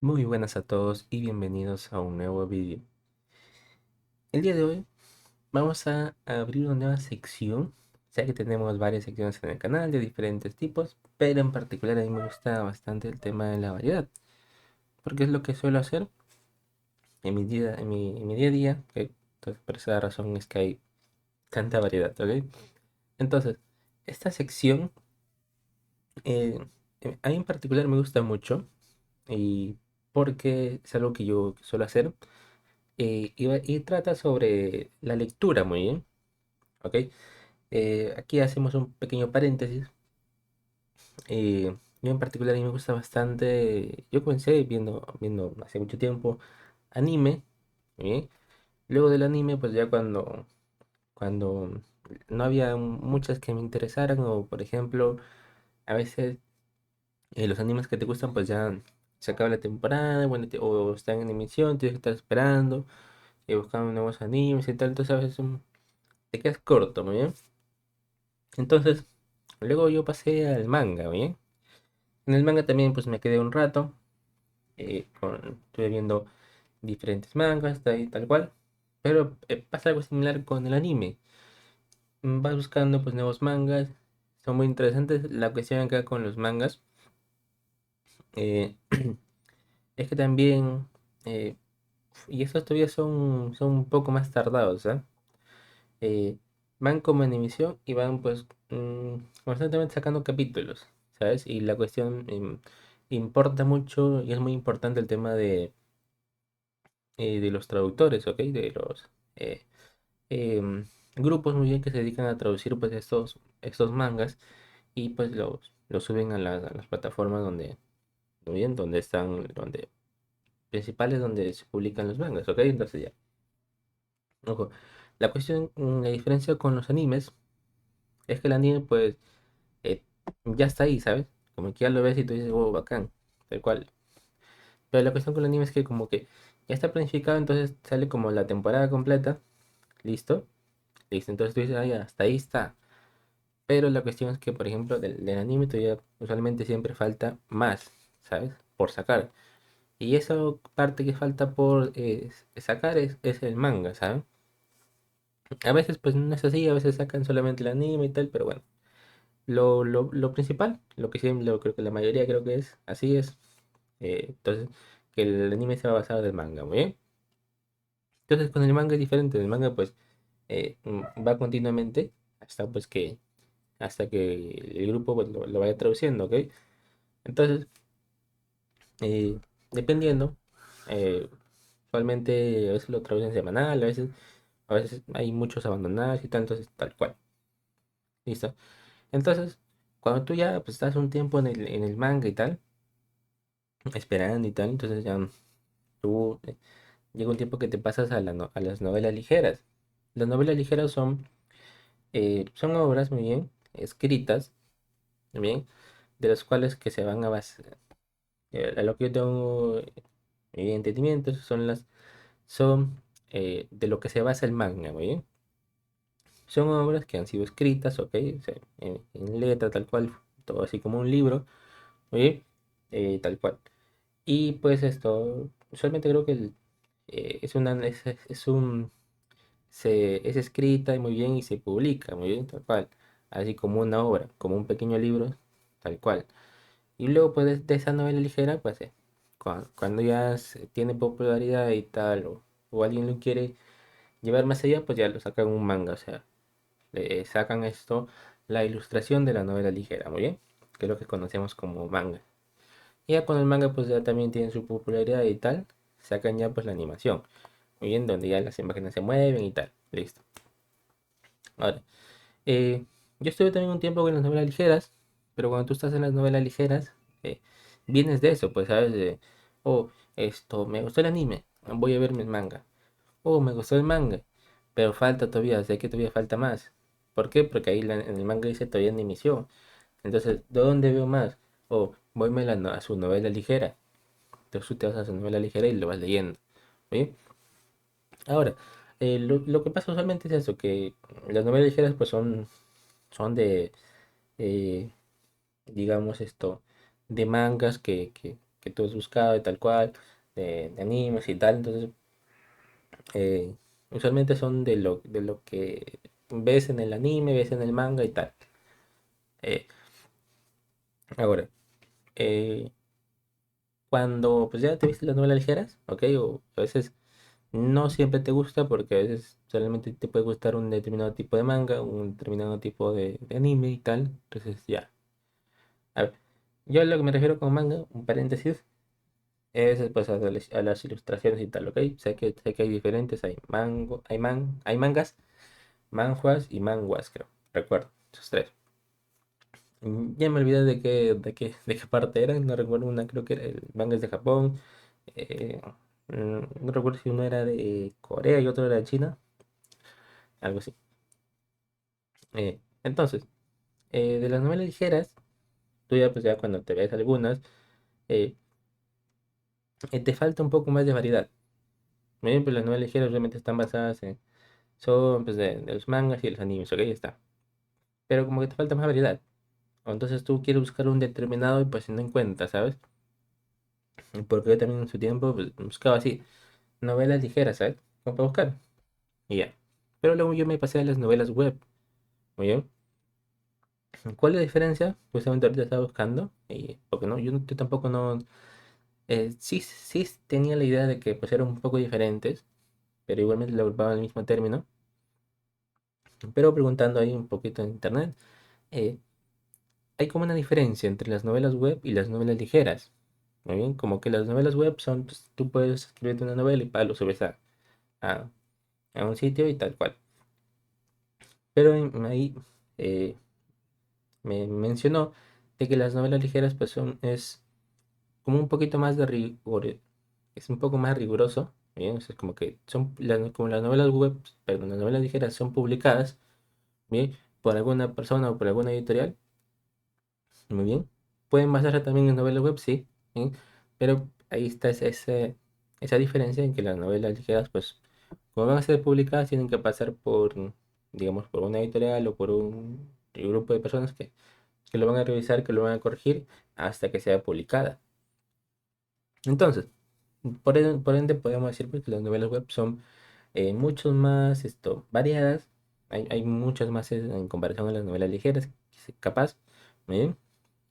Muy buenas a todos y bienvenidos a un nuevo vídeo. El día de hoy vamos a abrir una nueva sección, ya que tenemos varias secciones en el canal de diferentes tipos, pero en particular a mí me gusta bastante el tema de la variedad, porque es lo que suelo hacer en mi día a día, ¿ok? Entonces por esa razón es que hay tanta variedad, ¿ok? Entonces, esta sección eh, a mí en particular me gusta mucho y porque es algo que yo suelo hacer. Y trata sobre la lectura, muy bien, ¿ok? Aquí hacemos un pequeño paréntesis. Yo en particular a mí me gusta bastante, yo comencé viendo hace mucho tiempo anime, muy bien. Luego del anime, pues ya cuando no había muchas que me interesaran, o por ejemplo, a veces los animes que te gustan, pues ya se acaba la temporada, bueno, o están en emisión, tienes que estar esperando y buscando nuevos animes y tal, entonces a veces te quedas corto, muy bien. Entonces, luego yo pasé al manga, ¿bien? En el manga también pues me quedé un rato, estuve viendo diferentes mangas, tal cual, pero pasa algo similar con el anime. Vas buscando pues nuevos mangas, son muy interesantes. La cuestión acá con los mangas eh, es que también, eh, y estos todavía son un poco más tardados, ¿ah? eh, Van como en emisión y van pues constantemente sacando capítulos, ¿sabes? Y la cuestión importa mucho y es muy importante el tema de los traductores, ¿ok? De los eh, grupos muy bien que se dedican a traducir pues estos mangas y pues los suben a las plataformas muy bien, donde están, principales donde se publican los mangas, ¿ok? Entonces ya, ojo. La cuestión, la diferencia con los animes es que el anime pues eh, ya está ahí, ¿sabes? Como que ya lo ves y tú dices, wow, bacán, tal cual. Pero la cuestión con el anime es que como que ya está planificado, entonces sale como la temporada completa, listo, listo, entonces tú dices, ah, ya, hasta ahí está. Pero la cuestión es que, por ejemplo, del anime todavía usualmente siempre falta más, ¿sabes? Por sacar. Y esa parte que falta por sacar es el manga, ¿sabes? A veces pues no es así, a veces sacan solamente el anime y tal, pero bueno. Lo principal, lo que siempre, lo creo que la mayoría creo que es, así es. Entonces, que el anime se va a basar del manga, ¿muy bien? Entonces, con el manga es diferente. El manga, pues, va continuamente hasta que el grupo pues, lo vaya traduciendo, ¿ok? Entonces, eh, dependiendo, eh, usualmente a veces lo traducen semanal, a veces hay muchos abandonados y tal, entonces, tal cual. ¿Listo? Entonces, cuando tú ya pues, estás un tiempo en el manga y tal, esperando y tal, entonces ya tú llega un tiempo que te pasas a las novelas ligeras. Las novelas ligeras son obras muy bien escritas, muy bien, de las cuales que se van a basar, a lo que yo tengo entendimiento, son de lo que se basa el manga, muy bien. Son obras que han sido escritas, ok, o sea, en letra, tal cual, todo así como un libro, muy bien, tal cual. Y pues esto, usualmente creo que es escrita y muy bien y se publica muy bien, tal cual, así como una obra, como un pequeño libro, tal cual. Y luego pues de esa novela ligera, pues cuando ya tiene popularidad y tal, o alguien lo quiere llevar más allá, pues ya lo sacan un manga, o sea, le sacan la ilustración de la novela ligera, muy bien, que es lo que conocemos como manga. Y ya con el manga pues ya también tiene su popularidad y tal, sacan ya pues la animación, muy bien, donde ya las imágenes se mueven y tal, listo. Ahora, eh, yo estuve también un tiempo con las novelas ligeras, pero cuando tú estás en las novelas ligeras, eh, vienes de eso, pues, ¿sabes? Oh, me gustó el anime, voy a ver mi manga. Oh, me gustó el manga, pero falta todavía, sé que todavía falta más. ¿Por qué? Porque ahí en el manga dice todavía en emisión. Entonces, ¿de dónde veo más? Oh, voyme a su novela ligera. Entonces tú te vas a su novela ligera y lo vas leyendo. ¿Sí? Ahora, lo que pasa usualmente es eso, que las novelas ligeras pues son de, eh, digamos de mangas que tú has buscado y tal cual, de animes y tal. Entonces, eh, usualmente son de lo que ves en el anime, ves en el manga y tal. Eh, ahora, eh, cuando pues ya te viste las novelas ligeras, ¿ok? O a veces no siempre te gusta porque a veces solamente te puede gustar un determinado tipo de manga, un determinado tipo de anime y tal. Entonces ya. A ver, yo a lo que me refiero con manga, un paréntesis, es pues a las ilustraciones y tal, ¿ok? Sé que hay diferentes, hay mangas, manhwas y manguas, creo. Recuerdo, esos tres. Ya me olvidé de qué parte eran, no recuerdo una, creo que era el manga es de Japón. eh, no recuerdo si uno era de Corea y otro era de China, algo así. Entonces, de las novelas ligeras, tú ya pues ya cuando te ves algunas, eh, te falta un poco más de variedad. Muy bien, pues las novelas ligeras realmente están basadas son pues de los mangas y los animes, ok, ya está. Pero como que te falta más variedad. O entonces tú quieres buscar un determinado y pues no encuentras, ¿sabes? Porque yo también en su tiempo pues, buscaba así, novelas ligeras, ¿sabes? Como para buscar. Y ya. Pero luego yo me pasé a las novelas web. Muy bien. ¿Cuál es la diferencia? Justamente ahorita estaba buscando. Porque no, yo tampoco no. Sí, sí tenía la idea de que pues eran un poco diferentes. Pero igualmente lo agrupaba en el mismo término. Pero preguntando ahí un poquito en internet. eh, Hay como una diferencia entre las novelas web y las novelas ligeras. Muy bien, como que las novelas web son, pues, tú puedes escribirte una novela y lo subes a, a un sitio y tal cual. Pero ahí eh, me mencionó de que las novelas ligeras pues es como un poquito más de rigor, es un poco más riguroso. Bien, o sea, es como que como las novelas web, perdón, las novelas ligeras son publicadas, bien, por alguna persona o por alguna editorial. Muy bien. Pueden basarse también en novelas web, sí, ¿sí? Pero ahí está esa diferencia en que las novelas ligeras, pues, como van a ser publicadas, tienen que pasar por, digamos, por una editorial o por un grupo de personas que lo van a revisar, que lo van a corregir hasta que sea publicada. Entonces, por ende podemos decir pues, que las novelas web son mucho más variadas. Hay muchas más en comparación a las novelas ligeras, capaz. Muy bien.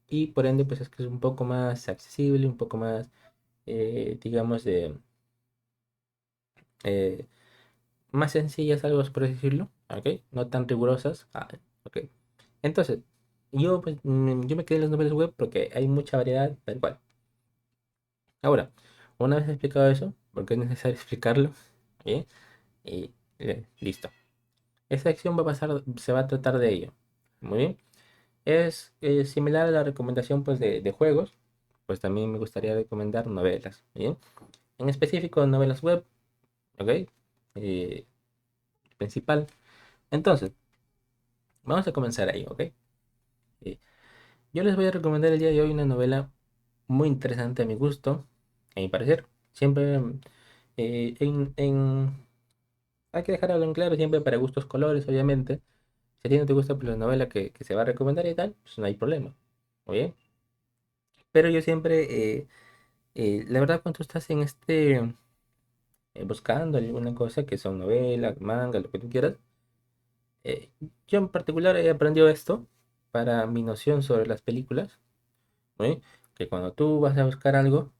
Y por ende, pues es que es un poco más accesible, un poco más, digamos, eh, más sencillas, algo por decirlo, ¿ok? No tan rigurosas, ¿ok? Entonces, yo me quedé en las novelas web porque hay mucha variedad, tal cual. Ahora, una vez explicado eso, porque es necesario explicarlo, ¿bien? Y listo. Esta acción se va a tratar de ello. Muy bien. Es similar a la recomendación pues, de juegos, pues también me gustaría recomendar novelas, ¿bien? En específico, novelas web, ¿ok? Eh, Principal. Entonces, vamos a comenzar ahí, ¿ok? Eh, yo les voy a recomendar el día de hoy una novela muy interesante a mi gusto, a mi parecer. Siempre, hay que dejarlo en claro, siempre para gustos colores, obviamente. Si a ti no te gusta pues, la novela que se va a recomendar y tal, pues no hay problema, ¿muy bien? Pero yo siempre, la verdad, cuando tú estás buscando alguna cosa que son novelas, manga, lo que tú quieras, yo en particular he aprendido esto para mi noción sobre las películas, ¿no? Que cuando tú vas a buscar algo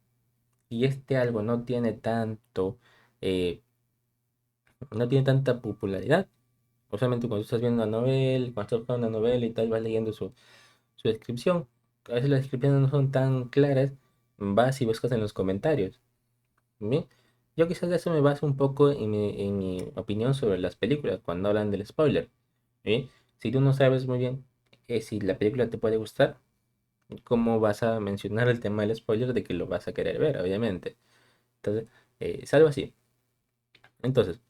y este algo no tiene tanta popularidad, usualmente cuando estás viendo una novela, cuando estás buscando una novela y tal, vas leyendo su descripción. A veces las descripciones no son tan claras, vas y buscas en los comentarios. ¿Bien? Yo quizás de eso me baso un poco en mi opinión sobre las películas cuando hablan del spoiler. ¿Sí? Si tú no sabes muy bien si la película te puede gustar, ¿cómo vas a mencionar el tema del spoiler de que lo vas a querer ver, obviamente? Entonces, es algo así. Entonces,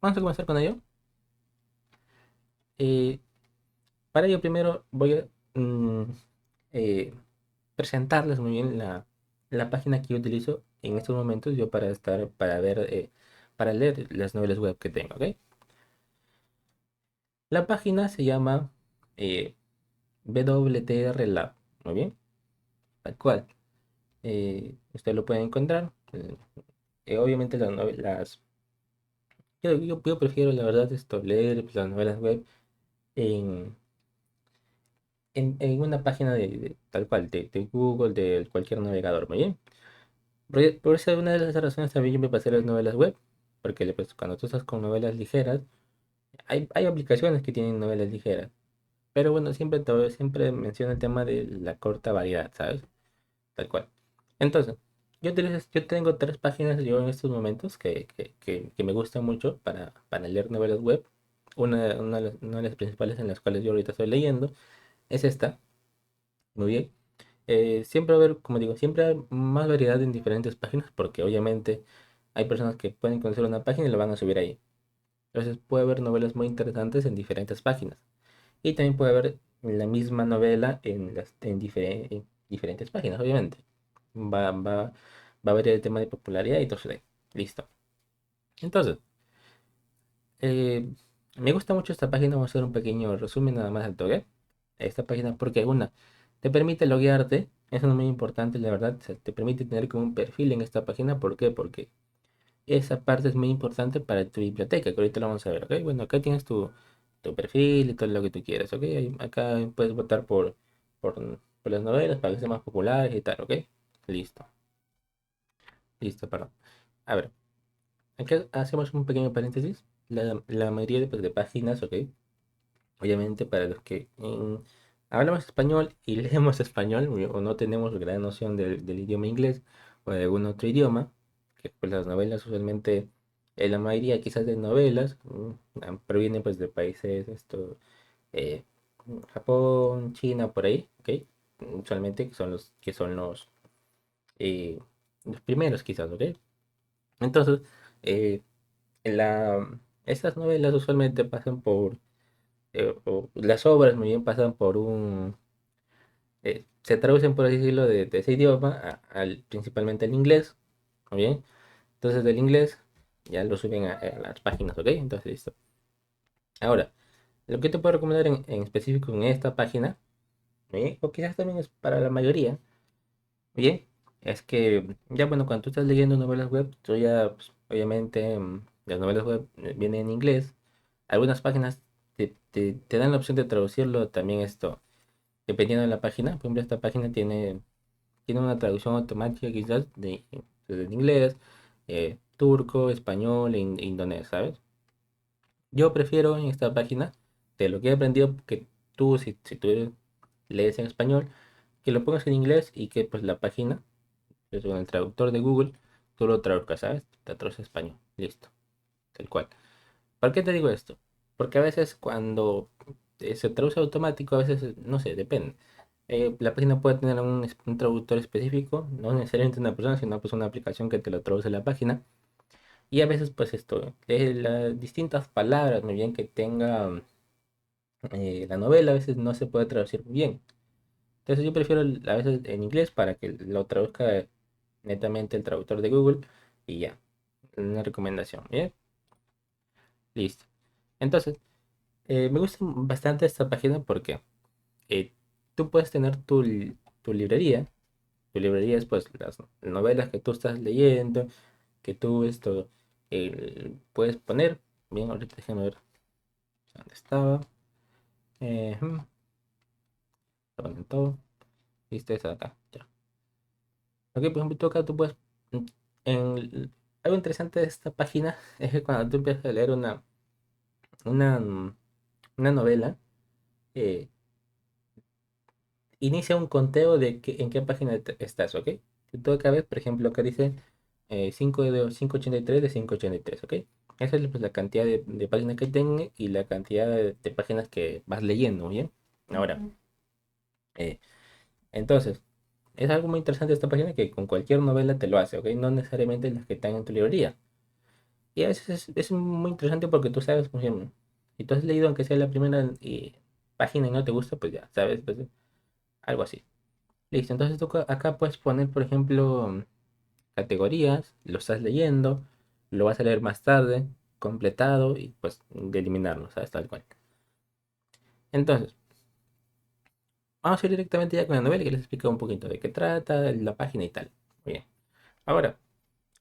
vamos a comenzar con ello. Eh, para ello, primero voy a eh, presentarles muy bien la página que yo utilizo en estos momentos yo para leer las novelas web que tengo, ¿ok? La página se llama WTR Lab, muy bien, tal cual. Usted lo puede encontrar. Obviamente las novelas, yo prefiero la verdad esto, leer pues, las novelas web en, en una página tal cual, de Google, de cualquier navegador, muy bien. Por esa es una de las razones también yo me pasé a las novelas web, porque pues, cuando tú estás con novelas ligeras, hay aplicaciones que tienen novelas ligeras, pero bueno, siempre menciono el tema de la corta variedad, ¿sabes? Tal cual. Entonces, yo tengo tres páginas yo en estos momentos que me gustan mucho para leer novelas web. Una de las principales en las cuales yo ahorita estoy leyendo es esta. Muy bien. Siempre va a haber, como digo, siempre hay más variedad en diferentes páginas porque obviamente hay personas que pueden conocer una página y la van a subir ahí. Entonces puede haber novelas muy interesantes en diferentes páginas. Y también puede haber la misma novela en diferentes páginas, obviamente. Va a haber el tema de popularidad y todo eso. Listo. Entonces, eh, me gusta mucho esta página. Vamos a hacer un pequeño resumen nada más al toque. Esta página, porque una, te permite loguearte. Eso es muy importante, la verdad. O sea, te permite tener como un perfil en esta página. ¿Por qué? Porque esa parte es muy importante para tu biblioteca, que ahorita lo vamos a ver, ¿ok? Bueno, acá tienes tu perfil y todo lo que tú quieras, ¿ok? Acá puedes votar por, por las novelas para que sean más populares y tal, ¿ok? Listo, listo, perdón. A ver, acá hacemos un pequeño paréntesis. La mayoría de páginas, ¿ok? Obviamente para los que hablamos español y leemos español o no tenemos gran noción del idioma inglés o de algún otro idioma, que pues las novelas usualmente, la mayoría quizás de novelas, provienen pues de países eh, Japón, China, por ahí, ¿ok? Usualmente eh, los primeros quizás, ¿ok? Entonces, eh, estas novelas usualmente pasan o las obras muy bien pasan se traducen por así decirlo de ese idioma principalmente al inglés, muy bien. Entonces del inglés ya lo suben a las páginas, ¿ok? Entonces listo. Ahora, lo que te puedo recomendar en específico en esta página, muy bien, o quizás también es para la mayoría, muy bien, es que ya bueno, cuando tú estás leyendo novelas web, tú ya, pues, obviamente, las novelas web vienen en inglés. Algunas páginas te dan la opción de traducirlo también esto dependiendo de la página. Por ejemplo, esta página tiene una traducción automática quizás de inglés, turco, español e indonés, ¿sabes? Yo prefiero en esta página, de lo que he aprendido, que tú, si tú lees en español, que lo pongas en inglés y que pues la página, pues, con el traductor de Google, tú lo traduzcas, ¿sabes? Te traduce a español. Listo, tal cual. ¿Por qué te digo esto? Porque a veces cuando se traduce automático, a veces, no sé, depende. La página puede tener un traductor específico, no necesariamente una persona, sino pues una aplicación que te lo traduce la página. Y a veces pues esto, las distintas palabras, muy bien que tenga la novela, a veces no se puede traducir muy bien. Entonces yo prefiero a veces en inglés para que lo traduzca netamente el traductor de Google y ya, una recomendación, ¿bien? Listo. Entonces, me gusta bastante esta página porque eh, tú puedes tener tu librería. Tu librería es pues las novelas que tú estás leyendo, que tú puedes poner. Bien, ahorita déjame ver dónde estaba. Estaba en todo. Viste esta de acá. Ya. Ok, por ejemplo, tú acá tú puedes. mm, algo interesante de esta página es que cuando tú empiezas a leer una, mm, una novela, eh, inicia un conteo en qué página estás, ¿ok? Si tú acá ves, por ejemplo, acá dice 583 de 583, ¿ok? Esa es pues, la cantidad de páginas que tiene y la cantidad de páginas que vas leyendo, ¿bien? Ahora, Ujú. eh, entonces, es algo muy interesante esta página que con cualquier novela te lo hace, ¿ok? No necesariamente las que están en tu librería. Y a veces es muy interesante porque tú sabes, por ejemplo, si tú has leído aunque sea la primera página y no te gusta, pues ya sabes, pues, algo así. Listo, entonces tú acá puedes poner, por ejemplo, categorías, lo estás leyendo, lo vas a leer más tarde, completado y pues de eliminarlo, ¿sabes? Tal cual. Entonces, vamos a ir directamente ya con la novela que les explico un poquito de qué trata, la página y tal. Muy bien. Ahora,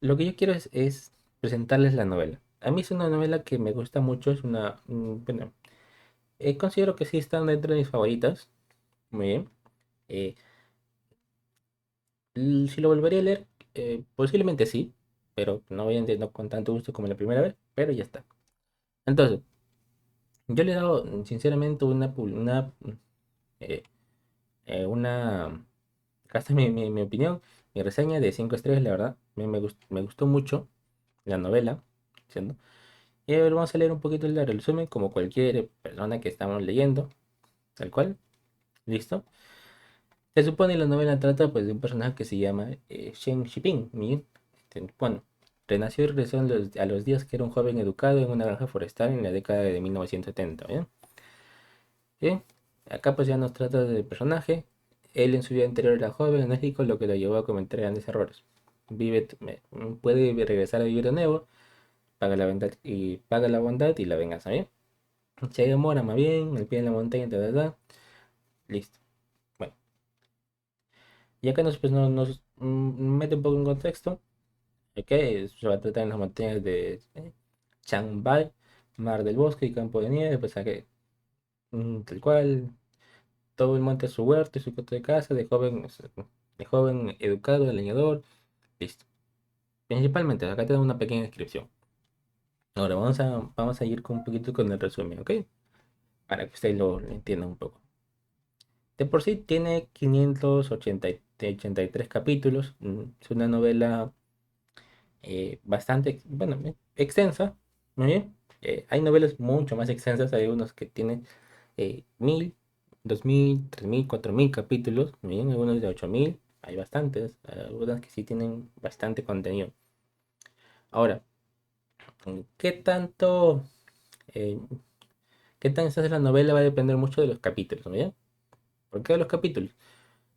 lo que yo quiero es presentarles la novela. A mí es una novela que me gusta mucho, es bueno, considero que sí están dentro de mis favoritas. Muy bien. Eh, si lo volvería a leer, posiblemente sí, pero no voy a entender con tanto gusto como la primera vez, pero ya está. Entonces, yo le he dado, sinceramente, eh, una, acá está mi opinión, mi reseña de 5 estrellas, la verdad. Me gustó mucho la novela, ¿siendo? Y a ver, vamos a leer un poquito el resumen, como cualquier persona que estamos leyendo, tal cual. ¿Listo? Se supone la novela trata pues de un personaje que se llama Shen Shiping. Bien, bueno, renació y regresó a los días que era un joven educado en una granja forestal en la década de 1970. ¿Bien? Bien, acá pues ya nos trata del personaje. Él en su vida anterior era joven, enérgico, lo que lo llevó a cometer grandes errores. Puede regresar a vivir de nuevo, paga la bondad y la venganza. ¿Bien? Se demora más bien, el pie en la montaña, listo. Bueno, y acá nos mete un poco en contexto. Ok, se va a tratar en las montañas de Changbai, Mar del Bosque y Campo de Nieve, pues que tal cual, todo el monte es su huerto y su coto de casa, de joven educado, leñador, listo. Principalmente, acá te da una pequeña descripción. Ahora vamos a ir con un poquito con el resumen, ¿ok? Para que ustedes lo entiendan un poco. De por sí tiene 583 capítulos, es una novela bastante, bueno, extensa, muy bien. Hay novelas mucho más extensas, hay unos que tienen 1000, 2000, 3000, 4000 capítulos, muy bien, algunos de 8000, hay bastantes, algunas que sí tienen bastante contenido. Ahora, ¿qué tanto, eh, qué tan extensa es la novela? Va a depender mucho de los capítulos, ¿muy bien? ¿Por qué de los capítulos?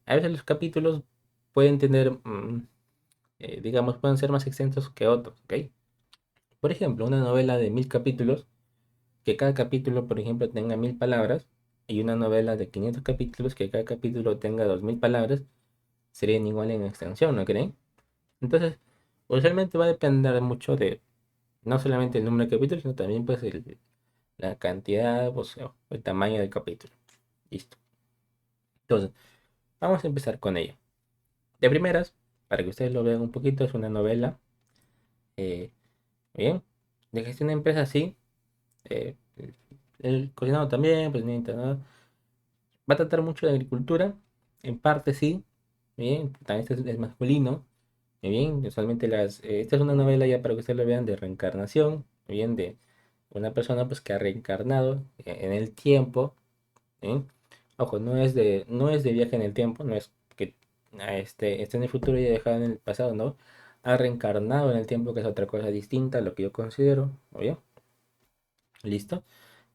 A veces los capítulos pueden tener, digamos, pueden ser más extensos que otros, ¿ok? Por ejemplo, una novela de 1000 capítulos que cada capítulo, por ejemplo, tenga 1000 palabras, y una novela de 500 capítulos que cada capítulo tenga 2000 palabras, serían igual en extensión, ¿no creen? Entonces, usualmente va a depender mucho de no solamente el número de capítulos, sino también pues la cantidad, o sea, el tamaño del capítulo. Listo. Entonces, vamos a empezar con ello. De primeras, para que ustedes lo vean un poquito, es una novela, eh, bien, de gestión de empresas, sí, eh, el cocinado también, pues, ¿no? Va a tratar mucho de agricultura, en parte sí, bien, también este es masculino, muy bien, usualmente esta es una novela ya para que ustedes lo vean de reencarnación, muy bien, de una persona pues que ha reencarnado en el tiempo, ¿bien? Ojo, no es de viaje en el tiempo, no es que esté en el futuro y haya dejado en el pasado, no, ha reencarnado en el tiempo, que es otra cosa distinta a lo que yo considero, muy bien, listo,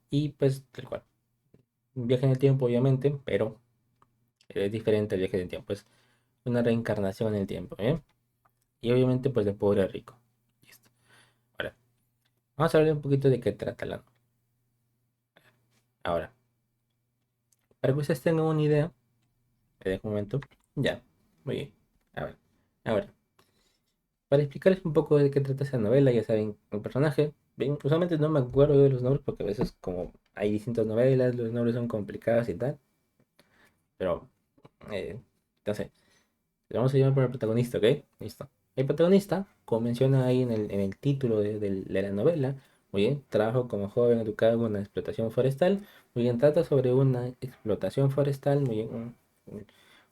y pues tal cual, un viaje en el tiempo obviamente, pero es diferente al viaje en el tiempo, es una reencarnación en el tiempo, ¿eh? Y obviamente pues de pobre a rico. Listo. Ahora, vamos a hablar un poquito de qué trata la novela. Ahora, para que ustedes tengan una idea, me dejo un momento. Ya, muy bien. A ver, ahora, para explicarles un poco de qué trata esa novela, ya saben, el personaje, bien, usualmente no me acuerdo de los nombres porque a veces como hay distintas novelas, los nombres son complicados y tal, pero, entonces, le vamos a llamar por el protagonista, ¿ok? Listo. El protagonista, como menciona ahí en el título de la novela, muy bien, trabajo como joven educado en una explotación forestal. Muy bien, trata sobre una explotación forestal, muy bien,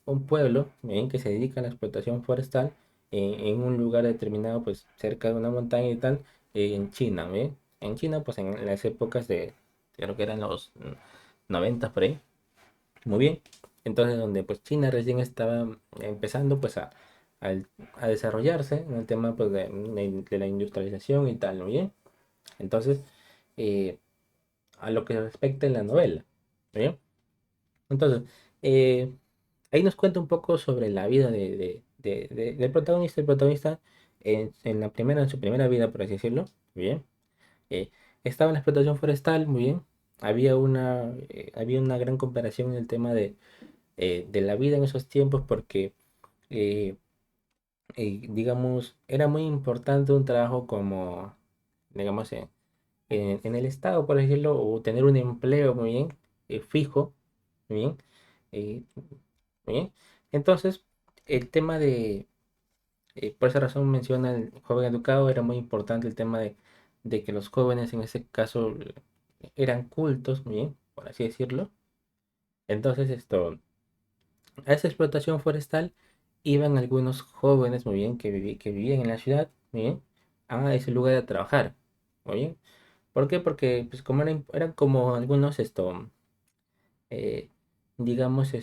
un pueblo, muy bien, que se dedica a la explotación forestal en un lugar determinado, pues cerca de una montaña y tal, en China, muy bien. En China, pues en las épocas creo que eran los 90 por ahí. Muy bien. Entonces, donde pues China recién estaba empezando pues al- a desarrollarse en el tema pues de la industrialización y tal, ¿no? Bien. Entonces, eh, a lo que respecta en la novela, ¿no? Bien. Entonces, eh, ahí nos cuenta un poco sobre la vida del protagonista. El protagonista en su primera vida, por así decirlo, bien, eh, estaba en la explotación forestal, muy bien. Había una gran comparación en el tema de la vida en esos tiempos porque, eh, digamos, era muy importante un trabajo como, digamos, en el Estado, por decirlo, o tener un empleo muy bien, fijo, muy bien, eh, muy bien. Entonces, el tema de, por esa razón menciona el joven educado, era muy importante el tema de que los jóvenes en ese caso eran cultos, muy bien, por así decirlo. Entonces, a esa explotación forestal iban algunos jóvenes, muy bien, que vivían en la ciudad, muy bien, a ese lugar a trabajar, muy bien. ¿Por qué? Porque, pues, como eran como algunos, eh, digamos,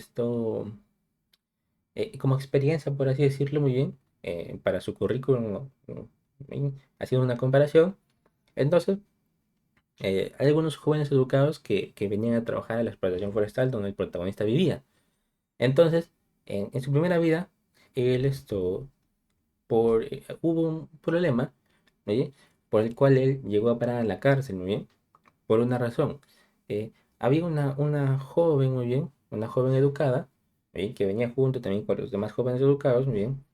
como experiencia, por así decirlo, muy bien, para su currículum, bien, haciendo una comparación. Entonces, hay algunos jóvenes educados que venían a trabajar a la explotación forestal donde el protagonista vivía. Entonces, en su primera vida, él hubo un problema, ¿oye? Por el cual él llegó a parar a la cárcel, muy bien, por una razón. Había una joven, muy bien, una joven educada, ¿oye? Que venía junto también con los demás jóvenes educados, muy bien,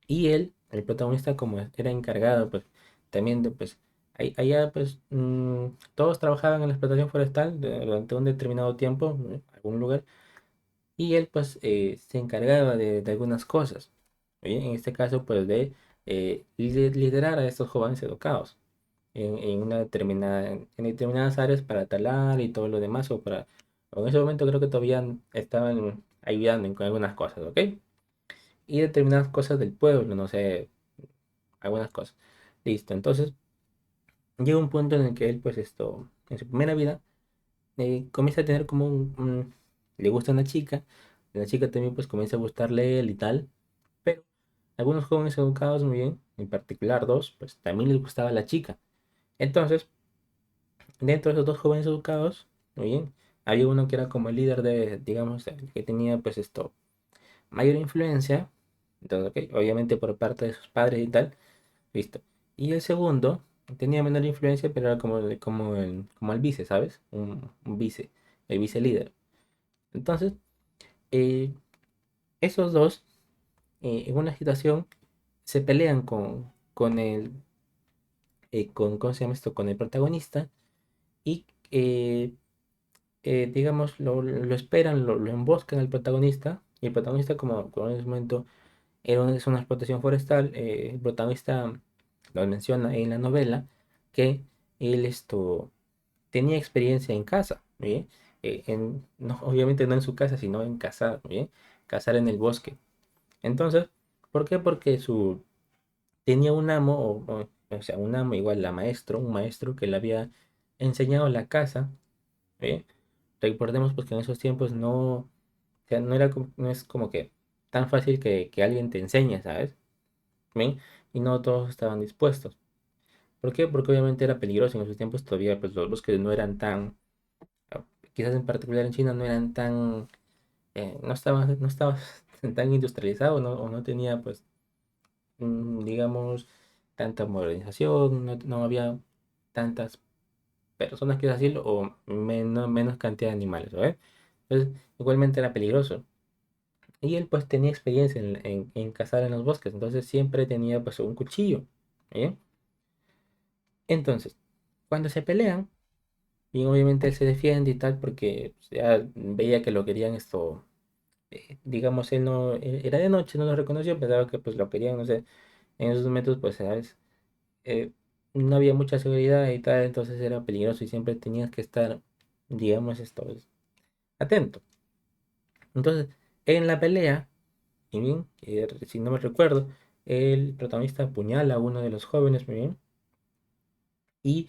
y él, el protagonista, como era encargado, pues, también de, pues, allá, pues, todos trabajaban en la explotación forestal durante un determinado tiempo, ¿no? Algún lugar, y él, pues, se encargaba de algunas cosas, ¿oye? En este caso, pues, de liderar a estos jóvenes educados en una en determinadas áreas para talar y todo lo demás, o en ese momento creo que todavía estaban ayudando con algunas cosas, ¿ok? Y determinadas cosas del pueblo, no sé, algunas cosas. Listo, entonces llega un punto en el que él, pues en su primera vida, comienza a tener como le gusta una chica, la chica también pues comienza a gustarle él y tal, pero algunos jóvenes educados muy bien, en particular dos, pues también les gustaba la chica. Entonces, dentro de esos dos jóvenes educados, muy bien, había uno que era como el líder de, digamos, el que tenía pues mayor influencia, entonces, ok, obviamente por parte de sus padres y tal. Listo. Y el segundo tenía menor influencia, pero era como el vice, ¿sabes? Un vice, el vice líder. Entonces, eh, esos dos, en una situación, se pelean ¿cómo se llama esto? Con el protagonista y, digamos, lo esperan, lo emboscan al protagonista. Y el protagonista, como en ese momento es una explotación forestal, el protagonista lo menciona en la novela que él tenía experiencia en caza, ¿bien? No, obviamente no en su casa, sino en cazar, ¿bien? Cazar en el bosque. Entonces, ¿por qué? Porque tenía un amo, o sea, un amo igual un maestro que le había enseñado la caza, ¿bien? Recordemos pues que en esos tiempos o sea, no es como que tan fácil que alguien te enseñe, ¿sabes? ¿Bien? Y no todos estaban dispuestos. ¿Por qué? Porque obviamente era peligroso en esos tiempos todavía, pues los bosques no eran tan, ah, quizás en particular en China no eran tan, no estaba tan industrializado, ¿no? O no tenía, pues, digamos, tanta modernización, no había tantas personas, que decirlo, o menos cantidad de animales, ¿sabes? Entonces, igualmente era peligroso. Y él, pues, tenía experiencia en cazar en los bosques, entonces siempre tenía, pues, un cuchillo, ¿bien? Entonces, cuando se pelean, y obviamente él se defiende y tal, porque pues, ya veía que lo querían digamos, él no, era de noche, no lo reconoció, pensaba que pues lo querían, no sé, en esos momentos, pues, ¿sabes? Eh, no había mucha seguridad y tal, entonces era peligroso y siempre tenías que estar, digamos, atento. Entonces, en la pelea, y bien, si no me recuerdo, el protagonista apuñala a uno de los jóvenes, muy bien, y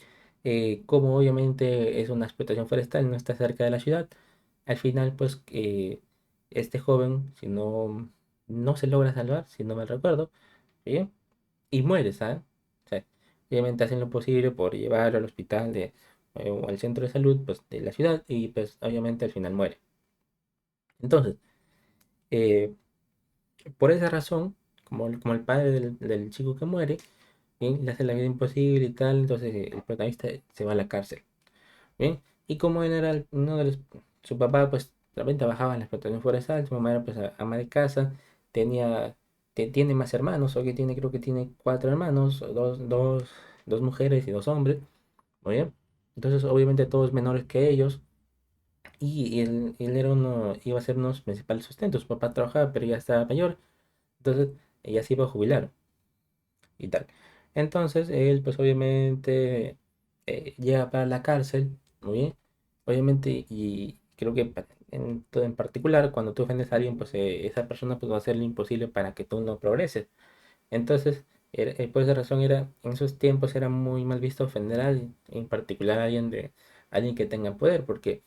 como obviamente es una explotación forestal, no está cerca de la ciudad, al final pues este joven, si no se logra salvar, si no me recuerdo, ¿sí? Y muere, ¿sabes? O sea, obviamente hacen lo posible por llevarlo al hospital o al centro de salud pues, de la ciudad y pues obviamente al final muere. Entonces, eh, por esa razón, como el padre del chico que muere, ¿sí? Le hace la vida imposible y tal, entonces el protagonista se va a la cárcel. ¿Bien? Y como él era uno de su papá, pues de repente trabajaba en la explotación forestal, su mamá era pues ama de casa, tenía, tiene más hermanos, o que tiene, creo que tiene cuatro hermanos, dos mujeres y dos hombres, muy bien. Entonces, obviamente todos menores que ellos, y él era uno, iba a ser uno de los principales sustentos. Su papá trabajaba, pero ya estaba mayor, entonces ella se iba a jubilar y tal. Entonces, él pues obviamente llega para la cárcel, muy bien, obviamente, y creo que en particular, cuando tú ofendes a alguien, pues esa persona pues va a hacer lo imposible para que tú no progreses. Entonces, por esa razón era, en esos tiempos era muy mal visto ofender a alguien, en particular a alguien que tenga poder, porque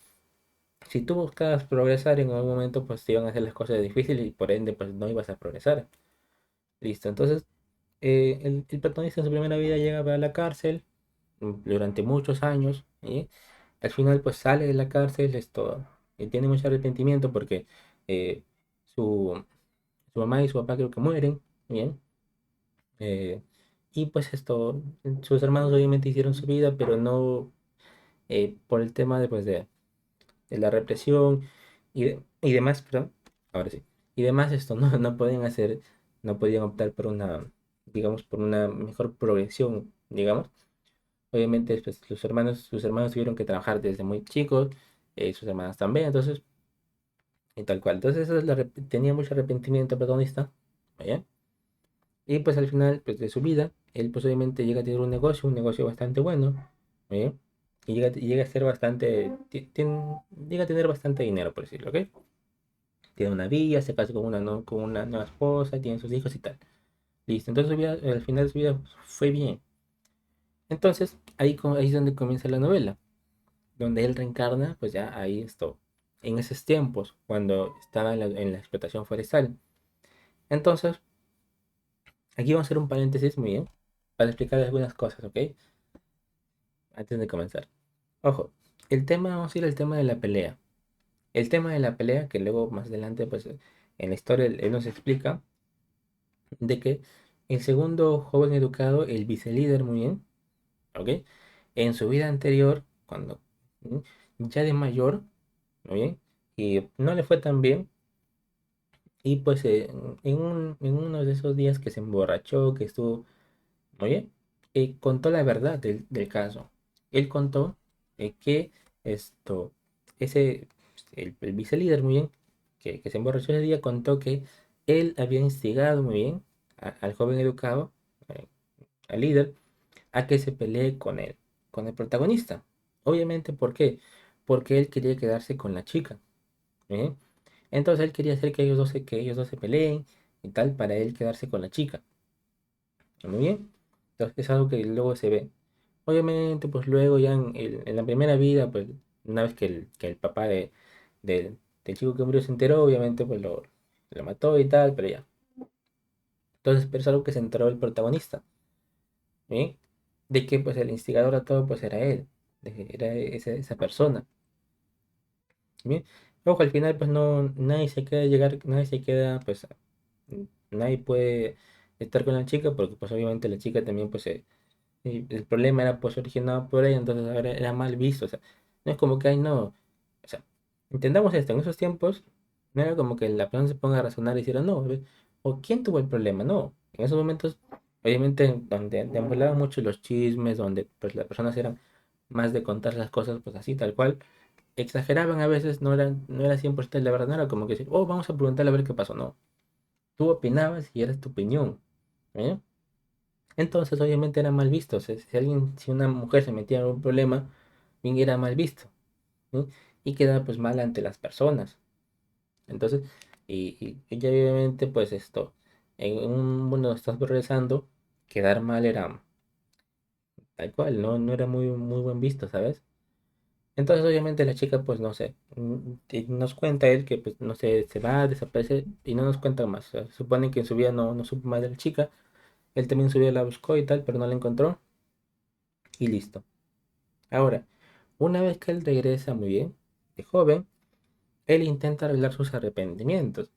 si tú buscabas progresar en algún momento, pues te iban a hacer las cosas difíciles y por ende, pues no ibas a progresar. Listo, entonces el protagonista en su primera vida llega a la cárcel durante muchos años y al final pues sale de la cárcel, esto, y tiene mucho arrepentimiento porque eh, su, su mamá y su papá creo que mueren, bien, eh, y pues esto, sus hermanos obviamente hicieron su vida, pero no por el tema de, pues, de la represión y demás, perdón, ahora sí, y demás esto no podían hacer, no podían optar por una, digamos, por una mejor progresión, digamos. Obviamente, pues, sus hermanos tuvieron que trabajar desde muy chicos, sus hermanas también, entonces, y tal cual. Entonces, eso es tenía mucho arrepentimiento el protagonista, ¿bien? Y pues al final, pues, de su vida, él pues obviamente llega a tener un negocio bastante bueno, ¿bien? Y llega a ser bastante, llega a tener bastante dinero, por decirlo, ¿ok? Tiene una villa, se casa con una, con una nueva esposa, tiene sus hijos y tal. Listo, entonces su vida, al final de su vida fue bien. Entonces, ahí es donde comienza la novela, donde él reencarna, pues ya ahí esto, en esos tiempos, cuando estaba en la explotación forestal. Entonces, aquí vamos a hacer un paréntesis muy bien, para explicar algunas cosas, ¿ok? Antes de comenzar. Ojo, vamos a ir al tema de la pelea. El tema de la pelea, que luego más adelante, pues en la historia él nos explica de que el segundo joven educado, el vicelíder, muy bien, ¿ok? En su vida anterior, cuando ¿mm? ya de mayor, muy bien, y no le fue tan bien, y pues en uno de esos días que se emborrachó, que estuvo, muy bien, contó la verdad del caso. Él contó que esto, ese, el vicelíder, muy bien, que se emborrachó ese día, contó que él había instigado, muy bien, al joven educado, eh, al líder, a que se pelee con el protagonista. Obviamente, ¿por qué? Porque él quería quedarse con la chica. ¿Eh? Entonces él quería hacer que ellos dos se peleen y tal, para él quedarse con la chica. Muy bien. Entonces es algo que luego se ve. Obviamente, pues luego ya en la primera vida, pues una vez que el papá del chico que murió se enteró, obviamente pues lo mató y tal, pero ya. Entonces, pero es algo que se enteró el protagonista. ¿Bien? De que pues el instigador a todo pues era él, era esa persona. Bien, ojo, al final pues no, nadie se queda pues, nadie puede estar con la chica porque pues obviamente la chica también pues y el problema era pues originado por ella, entonces ahora era mal visto, o sea, no es como que, ay no, o sea, entendamos esto, en esos tiempos no era como que la persona se ponga a razonar y decir, no, o quién tuvo el problema, no, en esos momentos, obviamente, donde deambulaban mucho los chismes, donde pues las personas eran más de contar las cosas pues así, tal cual, exageraban a veces, no era 100% la verdad, no era como que decir, oh, vamos a preguntarle a ver qué pasó, no, tú opinabas y era tu opinión, ¿eh? Entonces, obviamente era mal visto. O sea, si una mujer se metía en un problema, bien era mal visto, ¿sí? Y quedaba pues mal ante las personas. Entonces, y ya obviamente, pues esto, en un mundo donde estás progresando, quedar mal era tal cual, no era muy buen visto, ¿sabes? Entonces, obviamente, la chica, pues no sé, y nos cuenta él que, pues no sé, se va, desaparece y no nos cuenta más. O sea, supone que en su vida no supo más de la chica. Él también en su vida la buscó y tal, pero no la encontró y listo. Ahora, una vez que él regresa muy bien, de joven, él intenta arreglar sus arrepentimientos.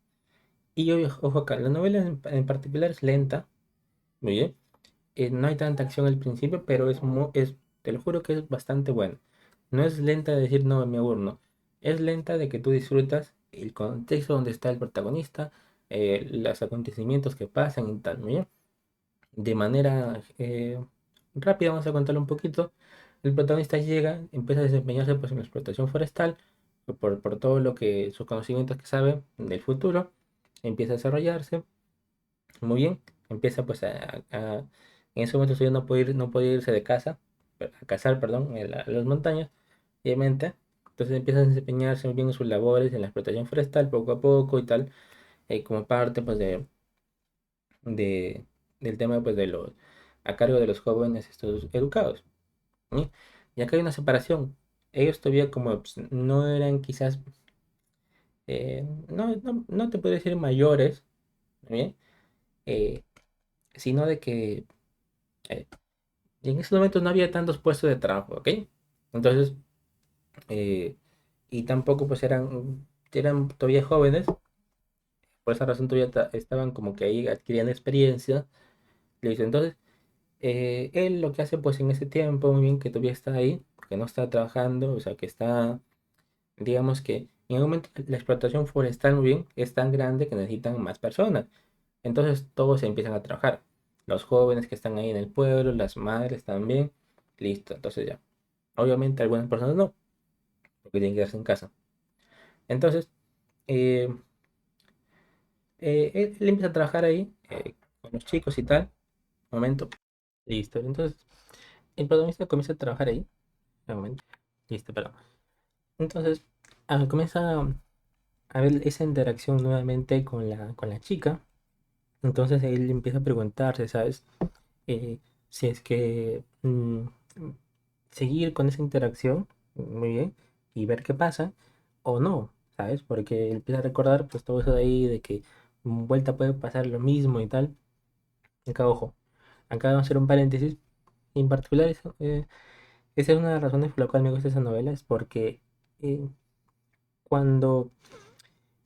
Y ojo acá, la novela en particular es lenta, muy bien. No hay tanta acción al principio, pero te lo juro que es bastante buena. No es lenta de decir, no, me aburro, no. Es lenta de que tú disfrutas el contexto donde está el protagonista, los acontecimientos que pasan y tal, ¿no? ¿Ya? De manera rápida, vamos a contarlo un poquito. El protagonista llega, empieza a desempeñarse pues, en la explotación forestal, por todo lo que sus conocimientos que sabe del futuro, empieza a desarrollarse muy bien, empieza pues en ese momento su hijo no puede irse de casa, a cazar, perdón, en las montañas, obviamente. Entonces empieza a desempeñarse muy bien en sus labores en la explotación forestal poco a poco y tal, como parte pues de, del tema pues de los, a cargo de los jóvenes estos educados. ¿Sí? Y acá hay una separación. Ellos todavía como pues, no eran quizás, no te puedo decir mayores, ¿bien? Eh, sino de que eh, en ese momento no había tantos puestos de trabajo, ¿ok? Entonces, eh, y tampoco pues eran todavía jóvenes, por esa razón todavía estaban como que ahí adquiriendo experiencia. Listo, entonces, él lo que hace pues en ese tiempo, muy bien, que todavía está ahí, que no está trabajando, o sea, que está, digamos que en el momento la explotación forestal, muy bien, es tan grande que necesitan más personas. Entonces todos empiezan a trabajar. Los jóvenes que están ahí en el pueblo, las madres también. Listo, entonces ya. Obviamente algunas personas no, porque tienen que quedarse en casa. Entonces, eh, él empieza a trabajar ahí con los chicos y tal. Momento. Listo. Entonces, el protagonista comienza a trabajar ahí. Un momento. Listo, perdón. Entonces, comienza a ver esa interacción nuevamente con la chica. Entonces él empieza a preguntarse, ¿sabes? Eh, si es que seguir con esa interacción, muy bien, y ver qué pasa, o no, ¿sabes? Porque él empieza a recordar pues todo eso de ahí, de que vuelta puede pasar lo mismo y tal. Acá, ojo, acá vamos a hacer un paréntesis. En particular, esa es una de las razones por la cual me gusta esa novela, es porque eh, cuando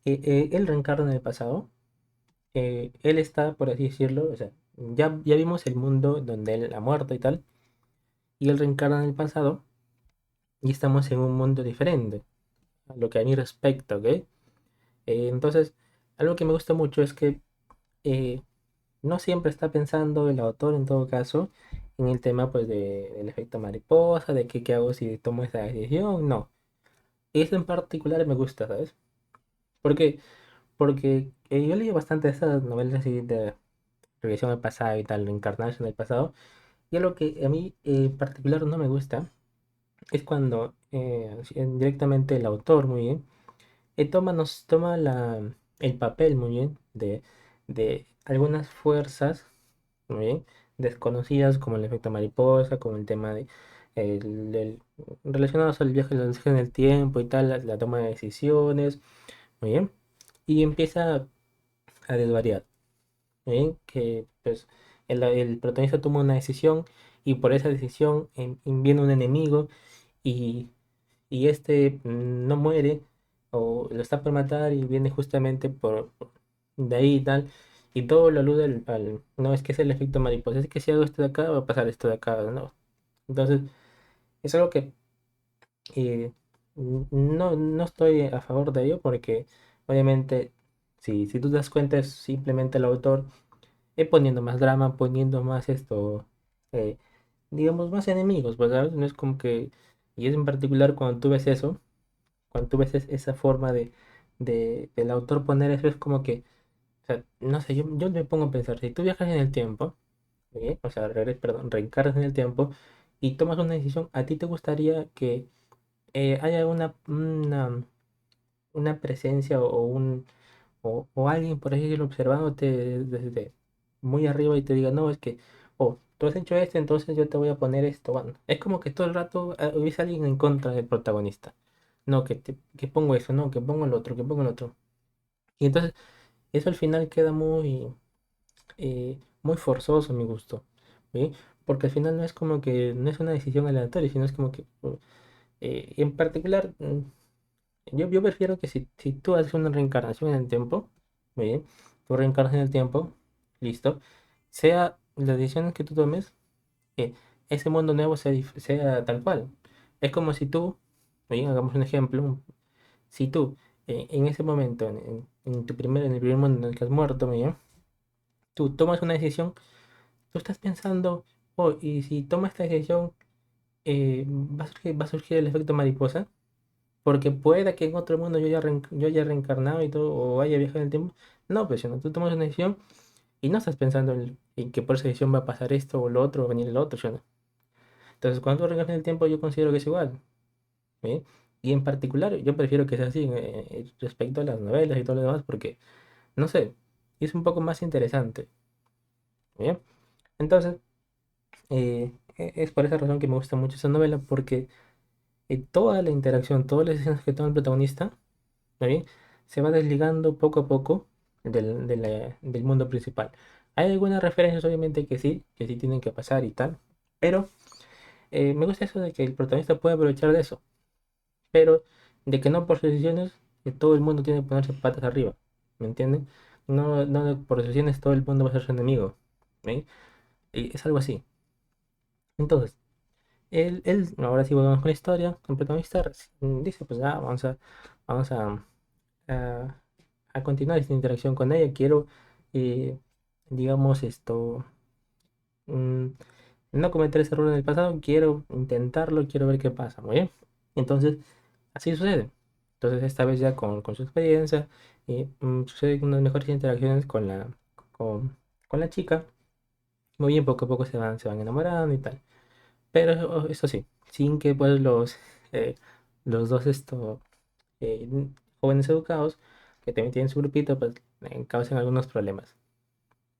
él reencarna en el pasado, él está, por así decirlo, o sea, ya vimos el mundo donde él ha muerto y tal, y él reencarna en el pasado, y estamos en un mundo diferente, a lo que a mí respecta, ¿ok? Entonces, algo que me gusta mucho es que eh, no siempre está pensando el autor, en todo caso, en el tema, pues, del efecto mariposa, de qué hago si tomo esa decisión, no. Eso en particular me gusta, ¿sabes? ¿Por qué? Porque yo leí bastante esas novelas así de regresión al pasado y tal, reencarnación en el pasado. Y lo que a mí en particular no me gusta es cuando directamente el autor, muy bien, nos toma el papel, muy bien, de algunas fuerzas, muy bien, desconocidas como el efecto mariposa, como el tema relacionados al viaje, los viajes en el tiempo y tal, la toma de decisiones, muy bien, y empieza a desvariar. ¿Eh? Que pues el protagonista toma una decisión y por esa decisión viene un enemigo y, y este no muere o lo está por matar y viene justamente de ahí y tal y todo lo alude no es que es el efecto mariposa, es que si hago esto de acá va a pasar esto de acá, ¿no? Entonces es algo que no estoy a favor de ello porque obviamente si tú te das cuenta es simplemente el autor poniendo más drama, poniendo más eh, digamos, más enemigos, pues, ¿sabes? No es como que, y es en particular cuando tú ves eso, cuando tú ves esa forma del autor poner eso, es como que, o sea, no sé, yo me pongo a pensar, si tú viajas en el tiempo, o sea, perdón, reencarnas en el tiempo y tomas una decisión, ¿a ti te gustaría que haya una presencia o alguien, por así decirlo, observándote desde muy arriba y te diga, no, es que, oh, tú has hecho esto, entonces yo te voy a poner esto. Bueno, es como que todo el rato hubiese alguien en contra del protagonista. No, que pongo eso, no, que pongo el otro, que pongo el otro. Y entonces, eso al final queda muy forzoso a mi gusto. ¿Sí? Porque al final no es como que, no es una decisión aleatoria, sino es como que, en particular, yo prefiero que si tú haces una reencarnación en el tiempo, muy bien, tú reencarnas en el tiempo, listo, sea las decisiones que tú tomes, que ese mundo nuevo sea tal cual. Es como si tú, muy bien, hagamos un ejemplo, si tú en ese momento, en el primer mundo en el que has muerto, muy bien, tú tomas una decisión, tú estás pensando, oh, y si tomas esta decisión, va a surgir el efecto mariposa, porque pueda que en otro mundo yo haya reencarnado y todo, o haya viajado en el tiempo. No, pues, no, tú tomas una decisión y no estás pensando en que por esa decisión va a pasar esto o lo otro, o venir el otro, ¿sí o no? Entonces, cuando tú reencarnas en el tiempo, yo considero que es igual, ¿sí? Y en particular, yo prefiero que sea así respecto a las novelas y todo lo demás, porque, no sé, es un poco más interesante, ¿bien? Entonces, es por esa razón que me gusta mucho esa novela, porque toda la interacción, todas las escenas que toma el protagonista, ¿está bien? Se va desligando poco a poco del mundo principal. Hay algunas referencias, obviamente, que sí tienen que pasar y tal, pero me gusta eso de que el protagonista puede aprovechar de eso, pero de que no por sus decisiones que todo el mundo tiene que ponerse patas arriba, ¿me entienden? No, no por sus decisiones todo el mundo va a ser su enemigo, ¿sí? Y es algo así. Entonces, ahora sí volvemos con la historia, el protagonista dice, pues vamos a, a continuar esta interacción con ella. Quiero, eh, digamos, mm, no cometer ese error en el pasado, quiero intentarlo, quiero ver qué pasa, muy bien. Entonces, así sucede. Entonces, esta vez ya con su experiencia, sucede unas mejores interacciones con, con la chica. Muy bien, poco a poco se van enamorando y tal. Pero eso sí, sin que pues eh, los dos eh, jóvenes educados que también tienen su grupito, pues causan algunos problemas.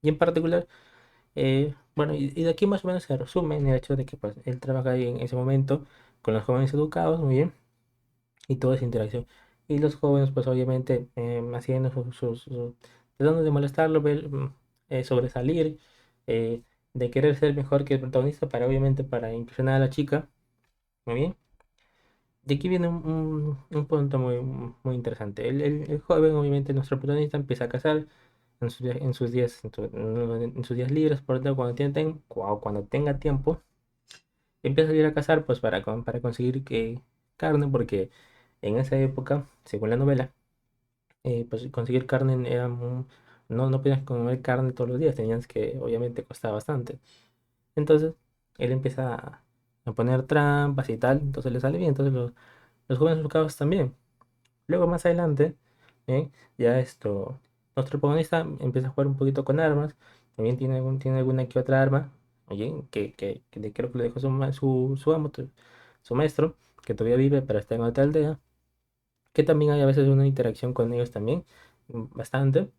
Y en particular, bueno, y de aquí más o menos se resume en el hecho de que pues él trabaja ahí en ese momento con los jóvenes educados, muy bien, y toda esa interacción. Y los jóvenes, pues obviamente, haciendo tratando de molestarlo, sobresalir, eh, de querer ser mejor que el protagonista para obviamente para impresionar a la chica, muy bien. De aquí viene un punto muy interesante. El joven, obviamente, nuestro protagonista empieza a cazar en sus días, en sus días libres, por lo tanto, cuando tenga tiempo, empieza a ir a cazar pues para conseguir carne, porque en esa época, según la novela, pues conseguir carne no podías comer carne todos los días, tenías que, obviamente, costaba bastante. Entonces, él empieza a poner trampas y tal, entonces le sale bien, entonces los jóvenes buscados también. Luego más adelante, ¿eh? Ya nuestro protagonista empieza a jugar un poquito con armas, también tiene alguna que otra arma, oye, creo que le dejó su amo, su maestro, que todavía vive, pero está en otra aldea, que también hay a veces una interacción con ellos también, bastante.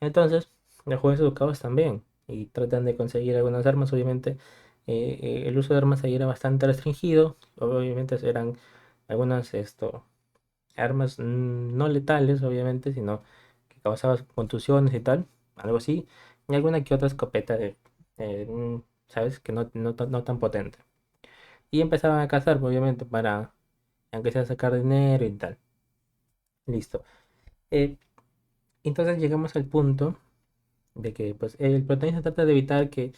Entonces, los jóvenes educados también, y tratan de conseguir algunas armas, obviamente. El uso de armas ahí era bastante restringido, obviamente eran algunas armas no letales, obviamente, sino que causaban contusiones y tal, algo así, y alguna que otra escopeta ¿sabes? Que no tan potente. Y empezaban a cazar, obviamente, aunque sea sacar dinero y tal. Listo. Eh, entonces llegamos al punto de que pues, el protagonista trata de evitar que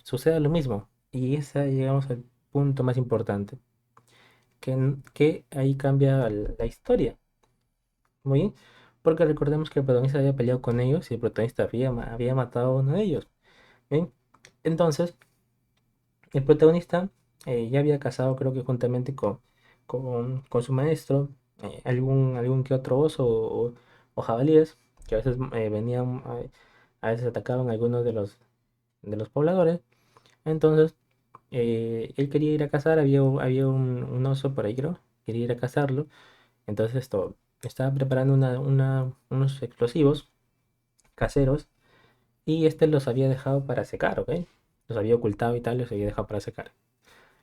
suceda lo mismo. Y llegamos al punto más importante, que ahí cambia la historia. Muy bien, porque recordemos que el protagonista había peleado con ellos y el protagonista había matado a uno de ellos. Bien, entonces el protagonista ya había cazado, creo que juntamente con su maestro, algún que otro oso o jabalíes, que a veces venían, a veces atacaban a algunos de los pobladores. Entonces él quería ir a cazar, había un oso por ahí, creo, quería ir a cazarlo. Entonces estaba preparando unos explosivos caseros y los había dejado para secar, ¿ok? Los había ocultado y tal, los había dejado para secar.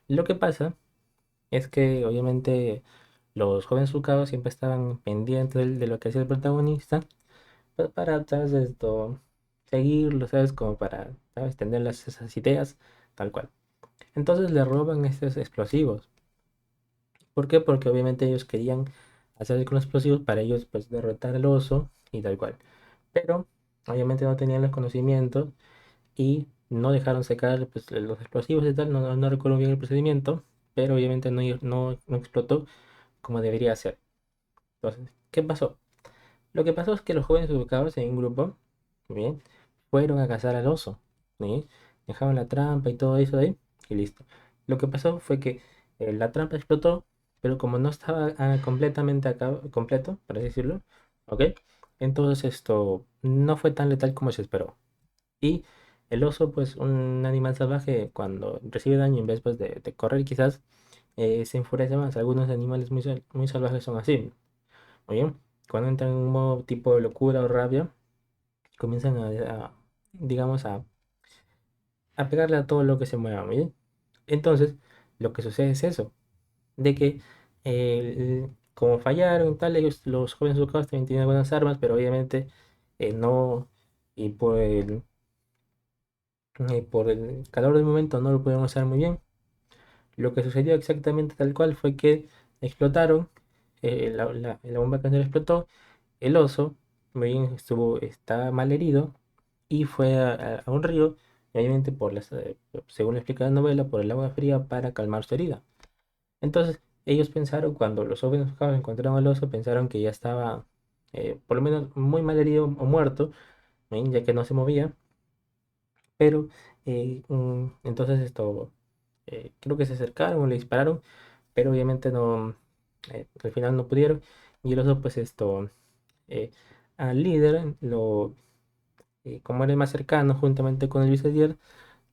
Lo que pasa es que obviamente los jóvenes Fucados siempre estaban pendientes de lo que hacía el protagonista, pues para, ¿sabes? Seguirlo, ¿sabes? Como para, ¿sabes? Tener esas ideas, tal cual. Entonces le roban estos explosivos. ¿Por qué? Porque obviamente ellos querían hacer con los explosivos para ellos pues derrotar al oso y tal cual. Pero obviamente no tenían los conocimientos y no dejaron secar pues, los explosivos y tal. No recuerdo bien el procedimiento, pero obviamente no explotó como debería ser. Entonces, ¿qué pasó? Lo que pasó es que los jóvenes ubicados en un grupo, bien, fueron a cazar al oso, ¿sí? Dejaron la trampa y todo eso ahí, y listo. Lo que pasó fue que la trampa explotó, pero como no estaba completamente completo, por así decirlo, ¿ok? Entonces esto no fue tan letal como se esperó. Y el oso, pues un animal salvaje, cuando recibe daño, en vez pues, de correr quizás, se enfurece más. Algunos animales muy salvajes son así. Oye, cuando entran en un modo tipo de locura o rabia, comienzan digamos, a pegarle a todo lo que se mueva, ¿oye? Entonces, lo que sucede es eso, de que como fallaron y tal, ellos, los jóvenes educados también tienen buenas armas, pero obviamente no, y por el calor del momento no lo pudieron usar muy bien. Lo que sucedió exactamente tal cual fue que explotaron, la bomba casera explotó, el oso, muy bien, está mal herido y fue a un río, y obviamente según lo explica la novela, por el agua fría para calmar su herida. Entonces, ellos pensaron, cuando los jóvenes pescadores encontraron al oso, pensaron que ya estaba, por lo menos, muy mal herido o muerto, ya que no se movía, pero entonces creo que se acercaron, le dispararon, pero obviamente no, al final no pudieron, y el oso, pues eh, al líder, como era el más cercano, juntamente con el vice,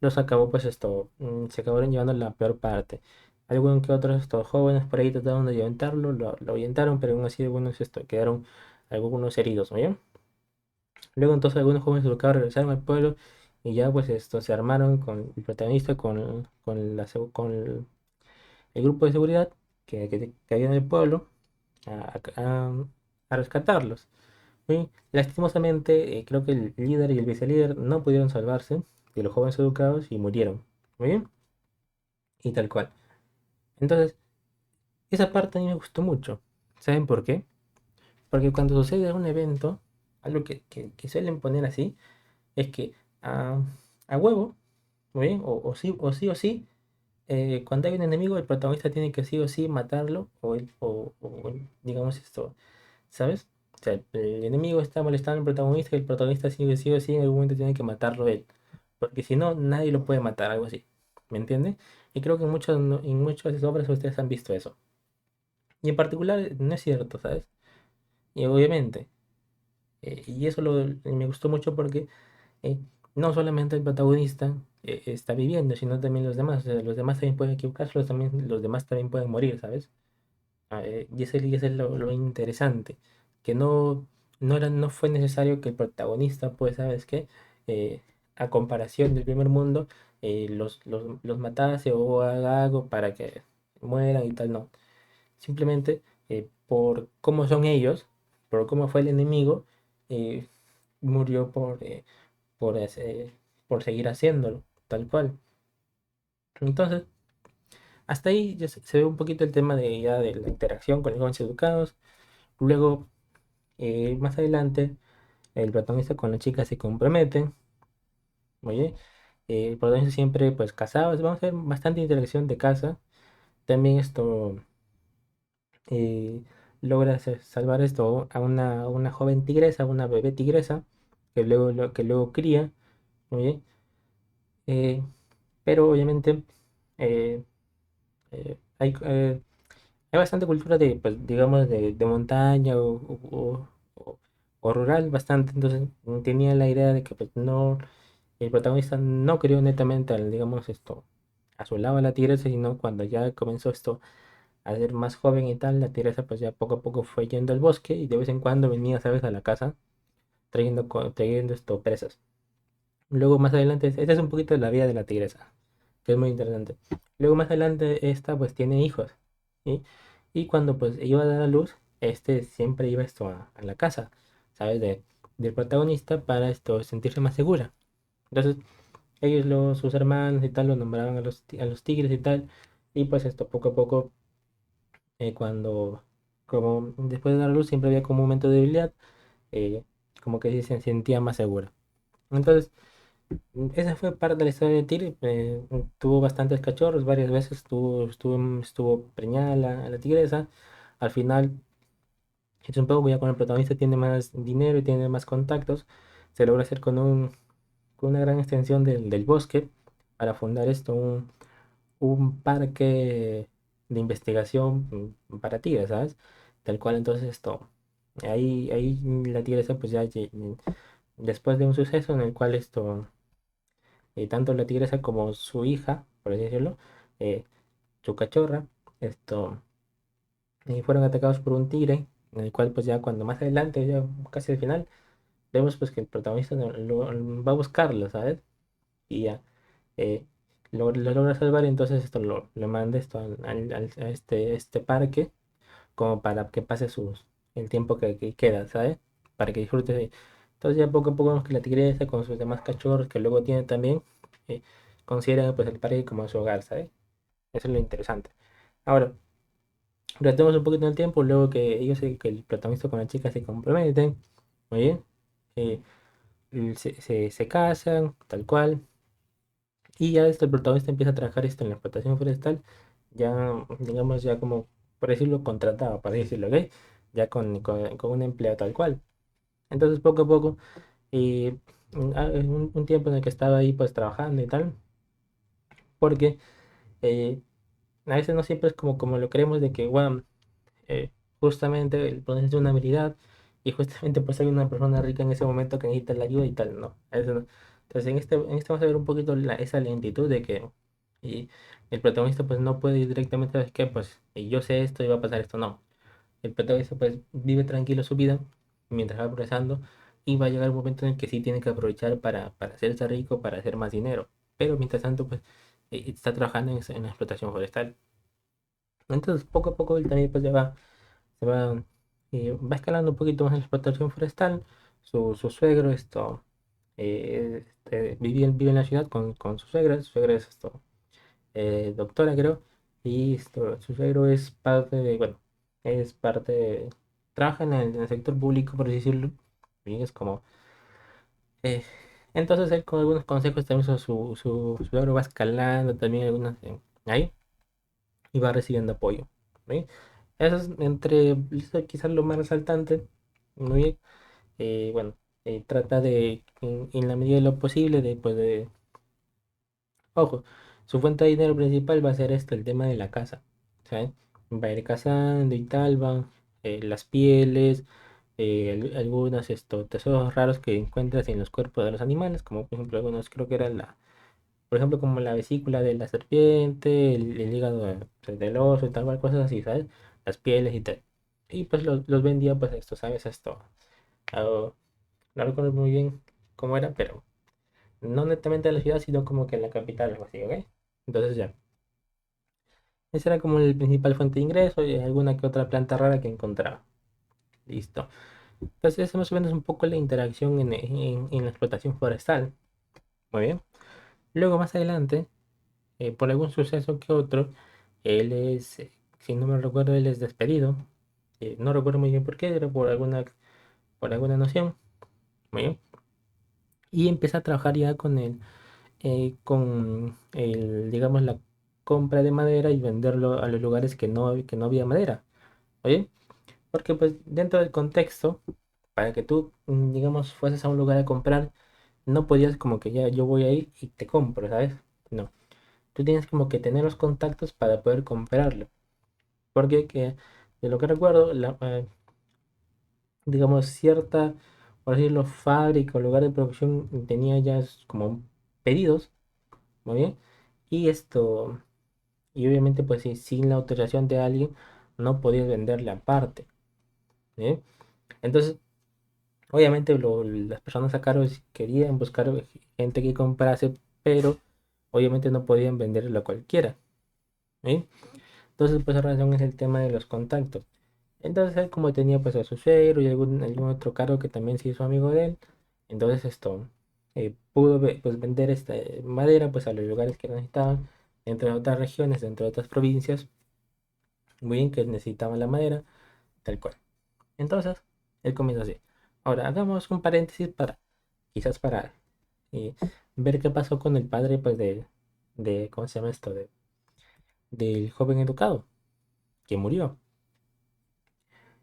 los acabó, pues se acabaron llevando la peor parte. Algunos que otros estos jóvenes por ahí trataron de ahuyentarlo, lo ahuyentaron, pero aún así algunos quedaron algunos heridos, ¿no? ¿Ya? Luego entonces algunos jóvenes educados regresaron al pueblo y ya pues se armaron con el protagonista, con el grupo de seguridad que había en el pueblo a, a- a rescatarlos. Y lastimosamente, creo que el líder y el vicelíder no pudieron salvarse de los jóvenes educados y murieron. Muy bien, y tal cual. Entonces, esa parte a mí me gustó mucho. ¿Saben por qué? Porque cuando sucede un evento, algo que suelen poner así, es que a, a huevo, muy bien, o sí, cuando hay un enemigo, el protagonista tiene que sí o sí matarlo, digamos ¿sabes? O sea, el enemigo está molestando al protagonista y el protagonista sí o sí en algún momento tiene que matarlo él. Porque si no, nadie lo puede matar, algo así. ¿Me entienden? Y creo que en muchas obras ustedes han visto eso. Y en particular no es cierto, ¿sabes? Y obviamente, y eso me gustó mucho porque eh, no solamente el protagonista está viviendo, sino también los demás. O sea, los demás también pueden equivocarse, los demás también pueden morir, ¿sabes? Y ese es lo interesante, que no fue necesario que el protagonista, pues, ¿sabes qué? A comparación del primer mundo, los matase o haga algo para que mueran y tal, no. Simplemente por cómo son ellos, por cómo fue el enemigo, eh, murió por seguir haciéndolo, tal cual. Entonces, hasta ahí ya se ve un poquito el tema de la interacción con los jóvenes educados. Luego, más adelante, el protagonista con la chica se compromete, oye, el protagonista siempre pues casado, vamos a ver bastante interacción de casa. También eh, logra salvar a una joven tigresa, una bebé tigresa, que luego cría, oye, eh, pero obviamente eh, hay bastante cultura pues, digamos, de montaña o rural, bastante. Entonces tenía la idea de que pues, no, el protagonista no crió netamente digamos, a su lado a la tigresa, sino cuando ya comenzó a ser más joven y tal, la tigresa pues ya poco a poco fue yendo al bosque y de vez en cuando venía, ¿sabes?, a la casa trayendo presas. Luego más adelante, esta es un poquito de la vida de la tigresa, que es muy interesante. Luego más adelante esta pues tiene hijos, ¿sí? Y cuando pues iba a dar a luz, siempre iba a la casa, ¿sabes? Del protagonista para sentirse más segura. Entonces ellos, sus hermanos y tal, lo nombraban a los tigres y tal. Y pues poco a poco, como después de dar a luz siempre había como un momento de debilidad, eh, como que se sentía más segura. Entonces, esa fue parte de la historia de Tigre. Tuvo bastantes cachorros, varias veces estuvo preñada la tigresa. Al final, Es un poco ya cuando el protagonista tiene más dinero y tiene más contactos, se logra hacer con una gran extensión del bosque para fundar un parque de investigación para tigres, ¿sabes? Tal cual entonces ahí la tigresa pues después de un suceso en el cual tanto la tigresa como su hija, por así decirlo, eh, su cachorra, esto, fueron atacados por un tigre, en el cual pues ya cuando más adelante, ya casi al final, vemos pues que el protagonista va a buscarlo, ¿sabes? Y ya eh, lo logra salvar y entonces lo manda a este parque como para que pase el tiempo que queda, ¿sabes? Para que disfrute de... Entonces ya poco a poco vemos que la tigresa con sus demás cachorros que luego tiene también, eh, consideran pues el parque como su hogar, ¿sabes? Eso es lo interesante. Ahora, retomamos un poquito en el tiempo, luego que el protagonista con la chica se comprometen, muy bien, eh, se casan, tal cual, y ya el protagonista empieza a trabajar en la explotación forestal, ya, digamos, ya como, por decirlo, contratado, para decirlo, ¿ok? Ya con un empleo tal cual. Entonces, poco a poco, y un tiempo en el que estaba ahí, pues, trabajando y tal, porque eh, a veces no siempre es como lo creemos de que, bueno, justamente el proceso es una habilidad y justamente pues hay una persona rica en ese momento que necesita la ayuda y tal, no, eso no. Entonces en este vamos a ver un poquito esa lentitud de que y el protagonista pues no puede ir directamente, ¿sabes qué? Pues yo sé esto y va a pasar esto, no. El protagonista pues vive tranquilo su vida mientras va progresando y va a llegar un momento en el que sí tiene que aprovechar para hacerse rico, para hacer más dinero. Pero mientras tanto pues está trabajando en la explotación forestal. Entonces poco a poco él también pues ya va escalando un poquito más en la explotación forestal. Su suegro vive en la ciudad con su suegra es doctora creo, y su suegro es bueno, es trabaja en el sector público por así decirlo, y es como, eh, entonces él con algunos consejos también su suegro va escalando también ahí y va recibiendo apoyo. ¿Sí? Eso es eso quizás lo más resaltante. Muy bien. Bueno, trata en la medida de lo posible, ojo, su fuente de dinero principal va a ser el tema de la caza. ¿Sabes? Va a ir cazando y tal, las pieles, algunos tesoros raros que encuentras en los cuerpos de los animales, como por ejemplo algunos creo que eran por ejemplo, como la vesícula de la serpiente, el hígado del oso y tal cual, cosas así, ¿sabes? Las pieles y tal. Y pues los vendía, pues ¿sabes? Ah, no recuerdo muy bien cómo era, pero no netamente en la ciudad, sino como que en la capital, algo así, ¿ok? Entonces ya. Esa era como el principal fuente de ingreso y alguna que otra planta rara que encontraba. Listo. Entonces, esa más o menos un poco la interacción en la explotación forestal. Muy bien. Luego, más adelante, por algún suceso que otro, si no me recuerdo, él es despedido. No recuerdo muy bien por qué, era por alguna noción. Muy bien. Y empieza a trabajar ya digamos, la compra de madera y venderlo a los lugares que no había madera. Oye, porque pues dentro del contexto, para que tú, digamos, fueses a un lugar a comprar, no podías como que ya yo voy a ir y te compro, ¿sabes? No. Tú tienes como que tener los contactos para poder comprarlo. Porque de lo que recuerdo, digamos, cierta, por decirlo, fábrica o lugar de producción tenía ya como pedidos, muy bien. Y y obviamente pues sin la autorización de alguien, no podías venderle aparte. ¿Eh? Entonces, obviamente las personas a cargo querían buscar gente que comprase, pero obviamente no podían venderlo a cualquiera. ¿Eh? Entonces, pues la razón es el tema de los contactos. Entonces, él como tenía pues a su suegro y algún otro cargo que también se hizo amigo de él, entonces pudo pues vender esta madera pues a los lugares que necesitaban, entre otras regiones, dentro de otras provincias, muy bien que necesitaban la madera, tal cual. Entonces, él comienza así. Ahora, hagamos un paréntesis quizás para eh, ver qué pasó con el padre pues ¿cómo se llama esto? Del joven educado, que murió.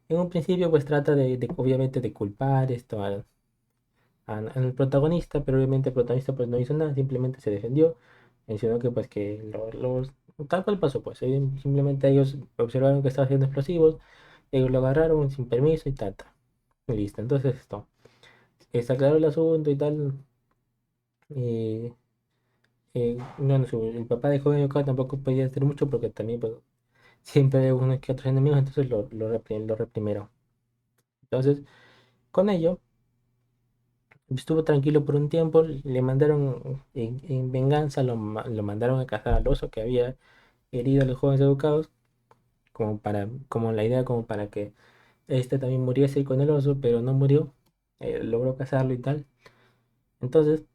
En un principio pues trata obviamente de culpar al protagonista, pero obviamente el protagonista pues no hizo nada, simplemente se defendió, mencionó que pues que tal cual pasó, pues simplemente ellos observaron que estaba haciendo explosivos, ellos lo agarraron sin permiso y tal, tal. Y listo, entonces esto, está claro el asunto y tal. eh, bueno, el papá de joven acá tampoco podía hacer mucho porque también pues, siempre hay unos que otros enemigos, entonces lo reprimieron. Entonces, con ello, estuvo tranquilo por un tiempo, le mandaron, en venganza, lo mandaron a cazar al oso que había herido a los jóvenes educados, como la idea como para que este también muriese con el oso, pero no murió, logró cazarlo y tal. Entonces,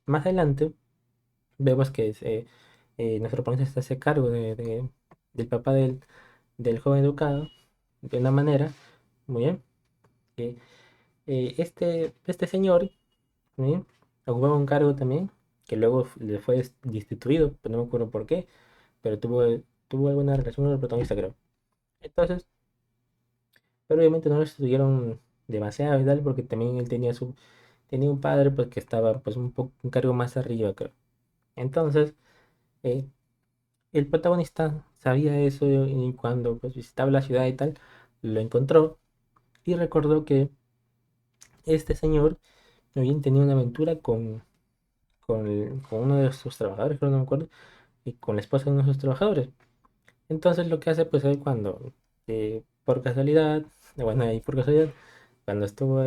más adelante, vemos que nuestro protagonista se hace cargo del papá del joven educado, de una manera, muy bien, que este señor, ¿sí? Ocupaba un cargo también, que luego le fue destituido, pero no me acuerdo por qué, pero tuvo alguna relación con el protagonista, creo. Entonces, pero obviamente no lo destituyeron demasiado y tal, porque también él tenía un padre pues que estaba pues un cargo más arriba, creo. Entonces, eh, el protagonista sabía eso y cuando pues visitaba la ciudad y tal, lo encontró y recordó que este señor bien tenía una aventura con uno de sus trabajadores, creo, no me acuerdo, y con la esposa de uno de sus trabajadores. Entonces lo que hace pues él cuando, por casualidad, bueno, ahí por casualidad, cuando estuvo,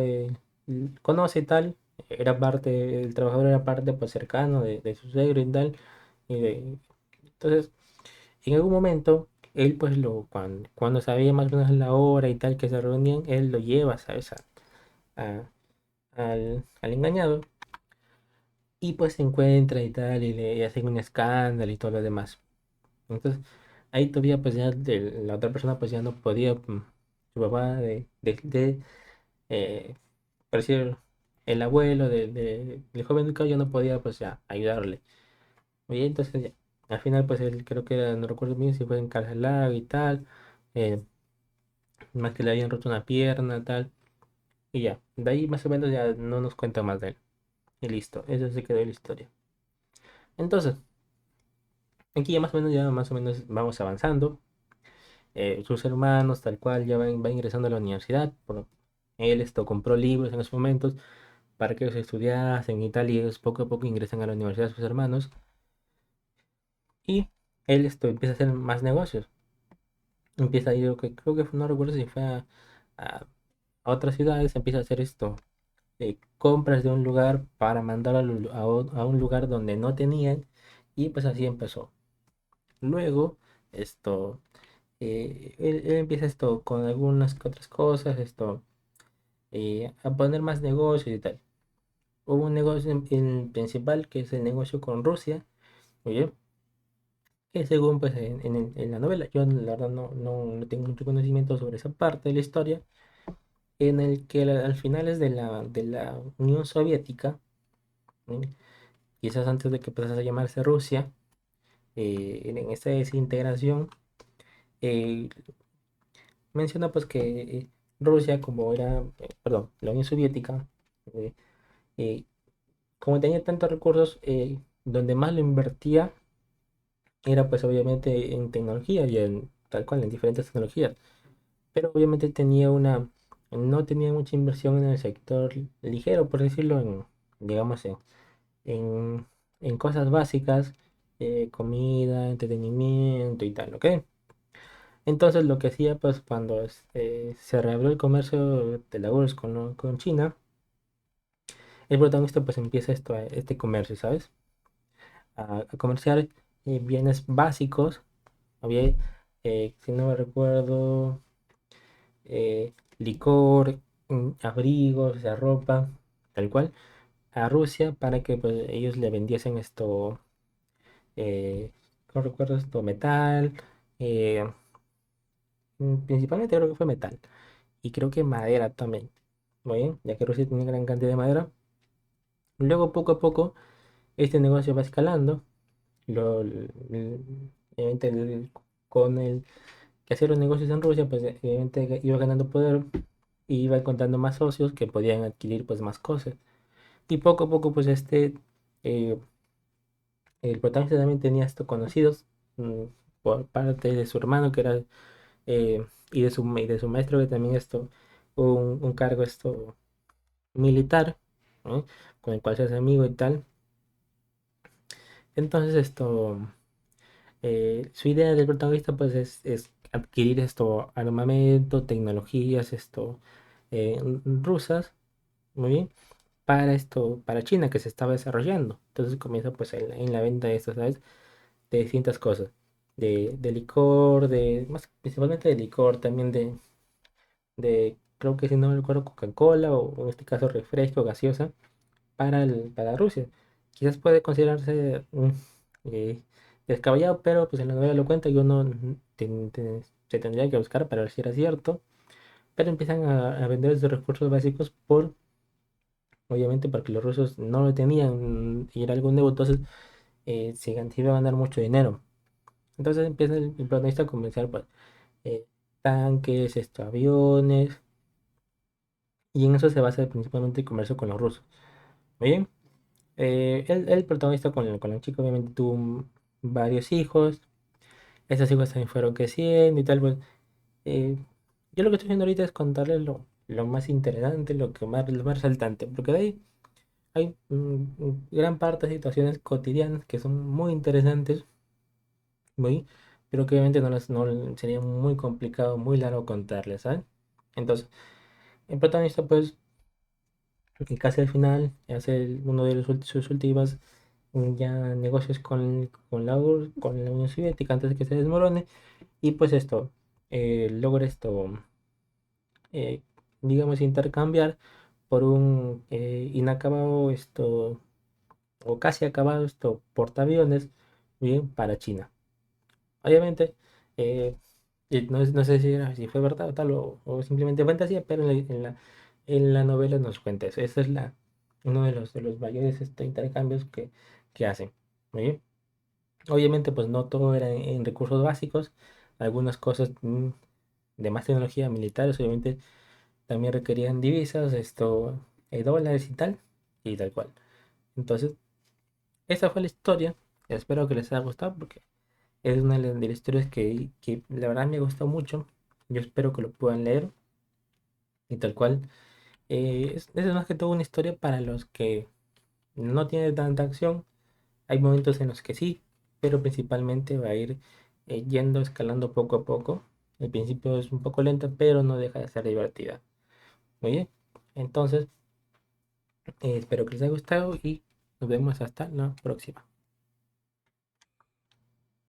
conoce y tal, el trabajador era parte pues cercano de su suegro y tal, entonces en algún momento, él pues cuando sabía más o menos la hora y tal que se reunían, él lo lleva, ¿sabes? A- al engañado y pues se encuentra y tal y hacen un escándalo y todo lo demás. Entonces, ahí todavía pues ya la otra persona pues ya no podía, su papá eh, por decir, el abuelo del joven Lucas ya no podía pues ya ayudarle. Y entonces ya, al final pues él creo que era, no recuerdo bien si fue encarcelado y tal. eh, Más que le habían roto una pierna, tal, y ya, de ahí más o menos ya no nos cuenta más de él. Y listo, eso se quedó en la historia. Entonces, aquí ya más o menos vamos avanzando. Sus hermanos, tal cual, ya van ingresando a la universidad. Él compró libros en esos momentos para que ellos estudiasen y tal, y ellos poco a poco ingresan a la universidad sus hermanos. Y él empieza a hacer más negocios. Empieza a ir, creo que no recuerdo si fue a, a otras ciudades, empieza a hacer compras de un lugar para mandar a un lugar donde no tenían y pues así empezó. Luego, esto, él empieza con algunas que otras cosas, a poner más negocios y tal. Hubo un negocio en principal que es el negocio con Rusia, oye, que según pues en la novela, yo la verdad no tengo mucho conocimiento sobre esa parte de la historia, en el que al final es de la Unión Soviética, ¿sí? Quizás antes de que empezase a llamarse Rusia, en esta desintegración, eh, menciona pues que Rusia, como era, perdón, la Unión Soviética, eh, eh, como tenía tantos recursos, donde más lo invertía era pues obviamente en tecnología y tal cual, en diferentes tecnologías, pero obviamente no tenía mucha inversión en el sector ligero, por decirlo, digamos, en, en cosas básicas, comida, entretenimiento y tal, ¿ok? Entonces lo que hacía pues cuando se reabrió el comercio de la URSS con China, el protagonista pues empieza este comercio, ¿sabes? A comerciar bienes básicos, había, si no me recuerdo, licor, abrigos, o sea, ropa, tal cual, a Rusia para que pues, ellos le vendiesen no recuerdo esto, metal, eh, principalmente creo que fue metal y creo que madera también. Muy bien, ya que Rusia tiene gran cantidad de madera. Luego, poco a poco, este negocio va escalando. Obviamente, con que hacer los negocios en Rusia, pues obviamente iba ganando poder y iba encontrando más socios que podían adquirir pues más cosas. Y poco a poco pues eh, el protagonista también tenía esto conocidos mm, por parte de su hermano que era y de su maestro que también un cargo militar, ¿no? Con el cual se hace amigo y tal. Entonces su idea del protagonista pues es adquirir armamento, tecnologías rusas, muy bien, para China que se estaba desarrollando. Entonces comienza pues en la venta de esto, ¿sabes? De distintas cosas, de licor, más principalmente de licor, también creo que si no me recuerdo, Coca-Cola o en este caso refresco, gaseosa, para Rusia. Quizás puede considerarse eh, descabellado, pero pues en la novela lo cuenta y uno se tendría que buscar para ver si era cierto. Pero empiezan a vender esos recursos básicos obviamente, porque los rusos no lo tenían y era algo nuevo, entonces se iba a ganar mucho dinero. Entonces empieza el protagonista a comerciar pues, tanques, aviones, y en eso se basa principalmente el comercio con los rusos. Muy bien. El protagonista con la chica obviamente tuvo varios hijos. Esos hijos también fueron creciendo y tal. Pues, eh, yo lo que estoy haciendo ahorita es contarles lo más interesante, lo más resaltante. Porque de ahí hay gran parte de situaciones cotidianas que son muy interesantes, muy, pero que obviamente no sería muy complicado, muy largo contarles, ¿sabes? Entonces, el protagonista, pues, que casi al final hace uno de sus últimos ya negocios con la Unión Soviética antes de que se desmorone y pues logra eh, digamos intercambiar por un inacabado o casi acabado portaaviones bien para China. Obviamente eh, y no sé si fue verdad o tal o simplemente fantasía, pero en la novela nos cuenta eso. Ese es uno de los mayores intercambios que hacen. Muy bien. Obviamente, pues no todo era en recursos básicos. Algunas cosas de más tecnología militares, obviamente, también requerían divisas, dólares y tal cual. Entonces, esa fue la historia. Espero que les haya gustado porque es una de las historias que la verdad me gustó mucho. Yo espero que lo puedan leer y tal cual. Es más que todo una historia para los que no tienen tanta acción. Hay momentos en los que sí, pero principalmente va a ir yendo, escalando poco a poco. Al principio es un poco lenta, pero no deja de ser divertida. Muy bien. Entonces, espero que les haya gustado y nos vemos hasta la próxima.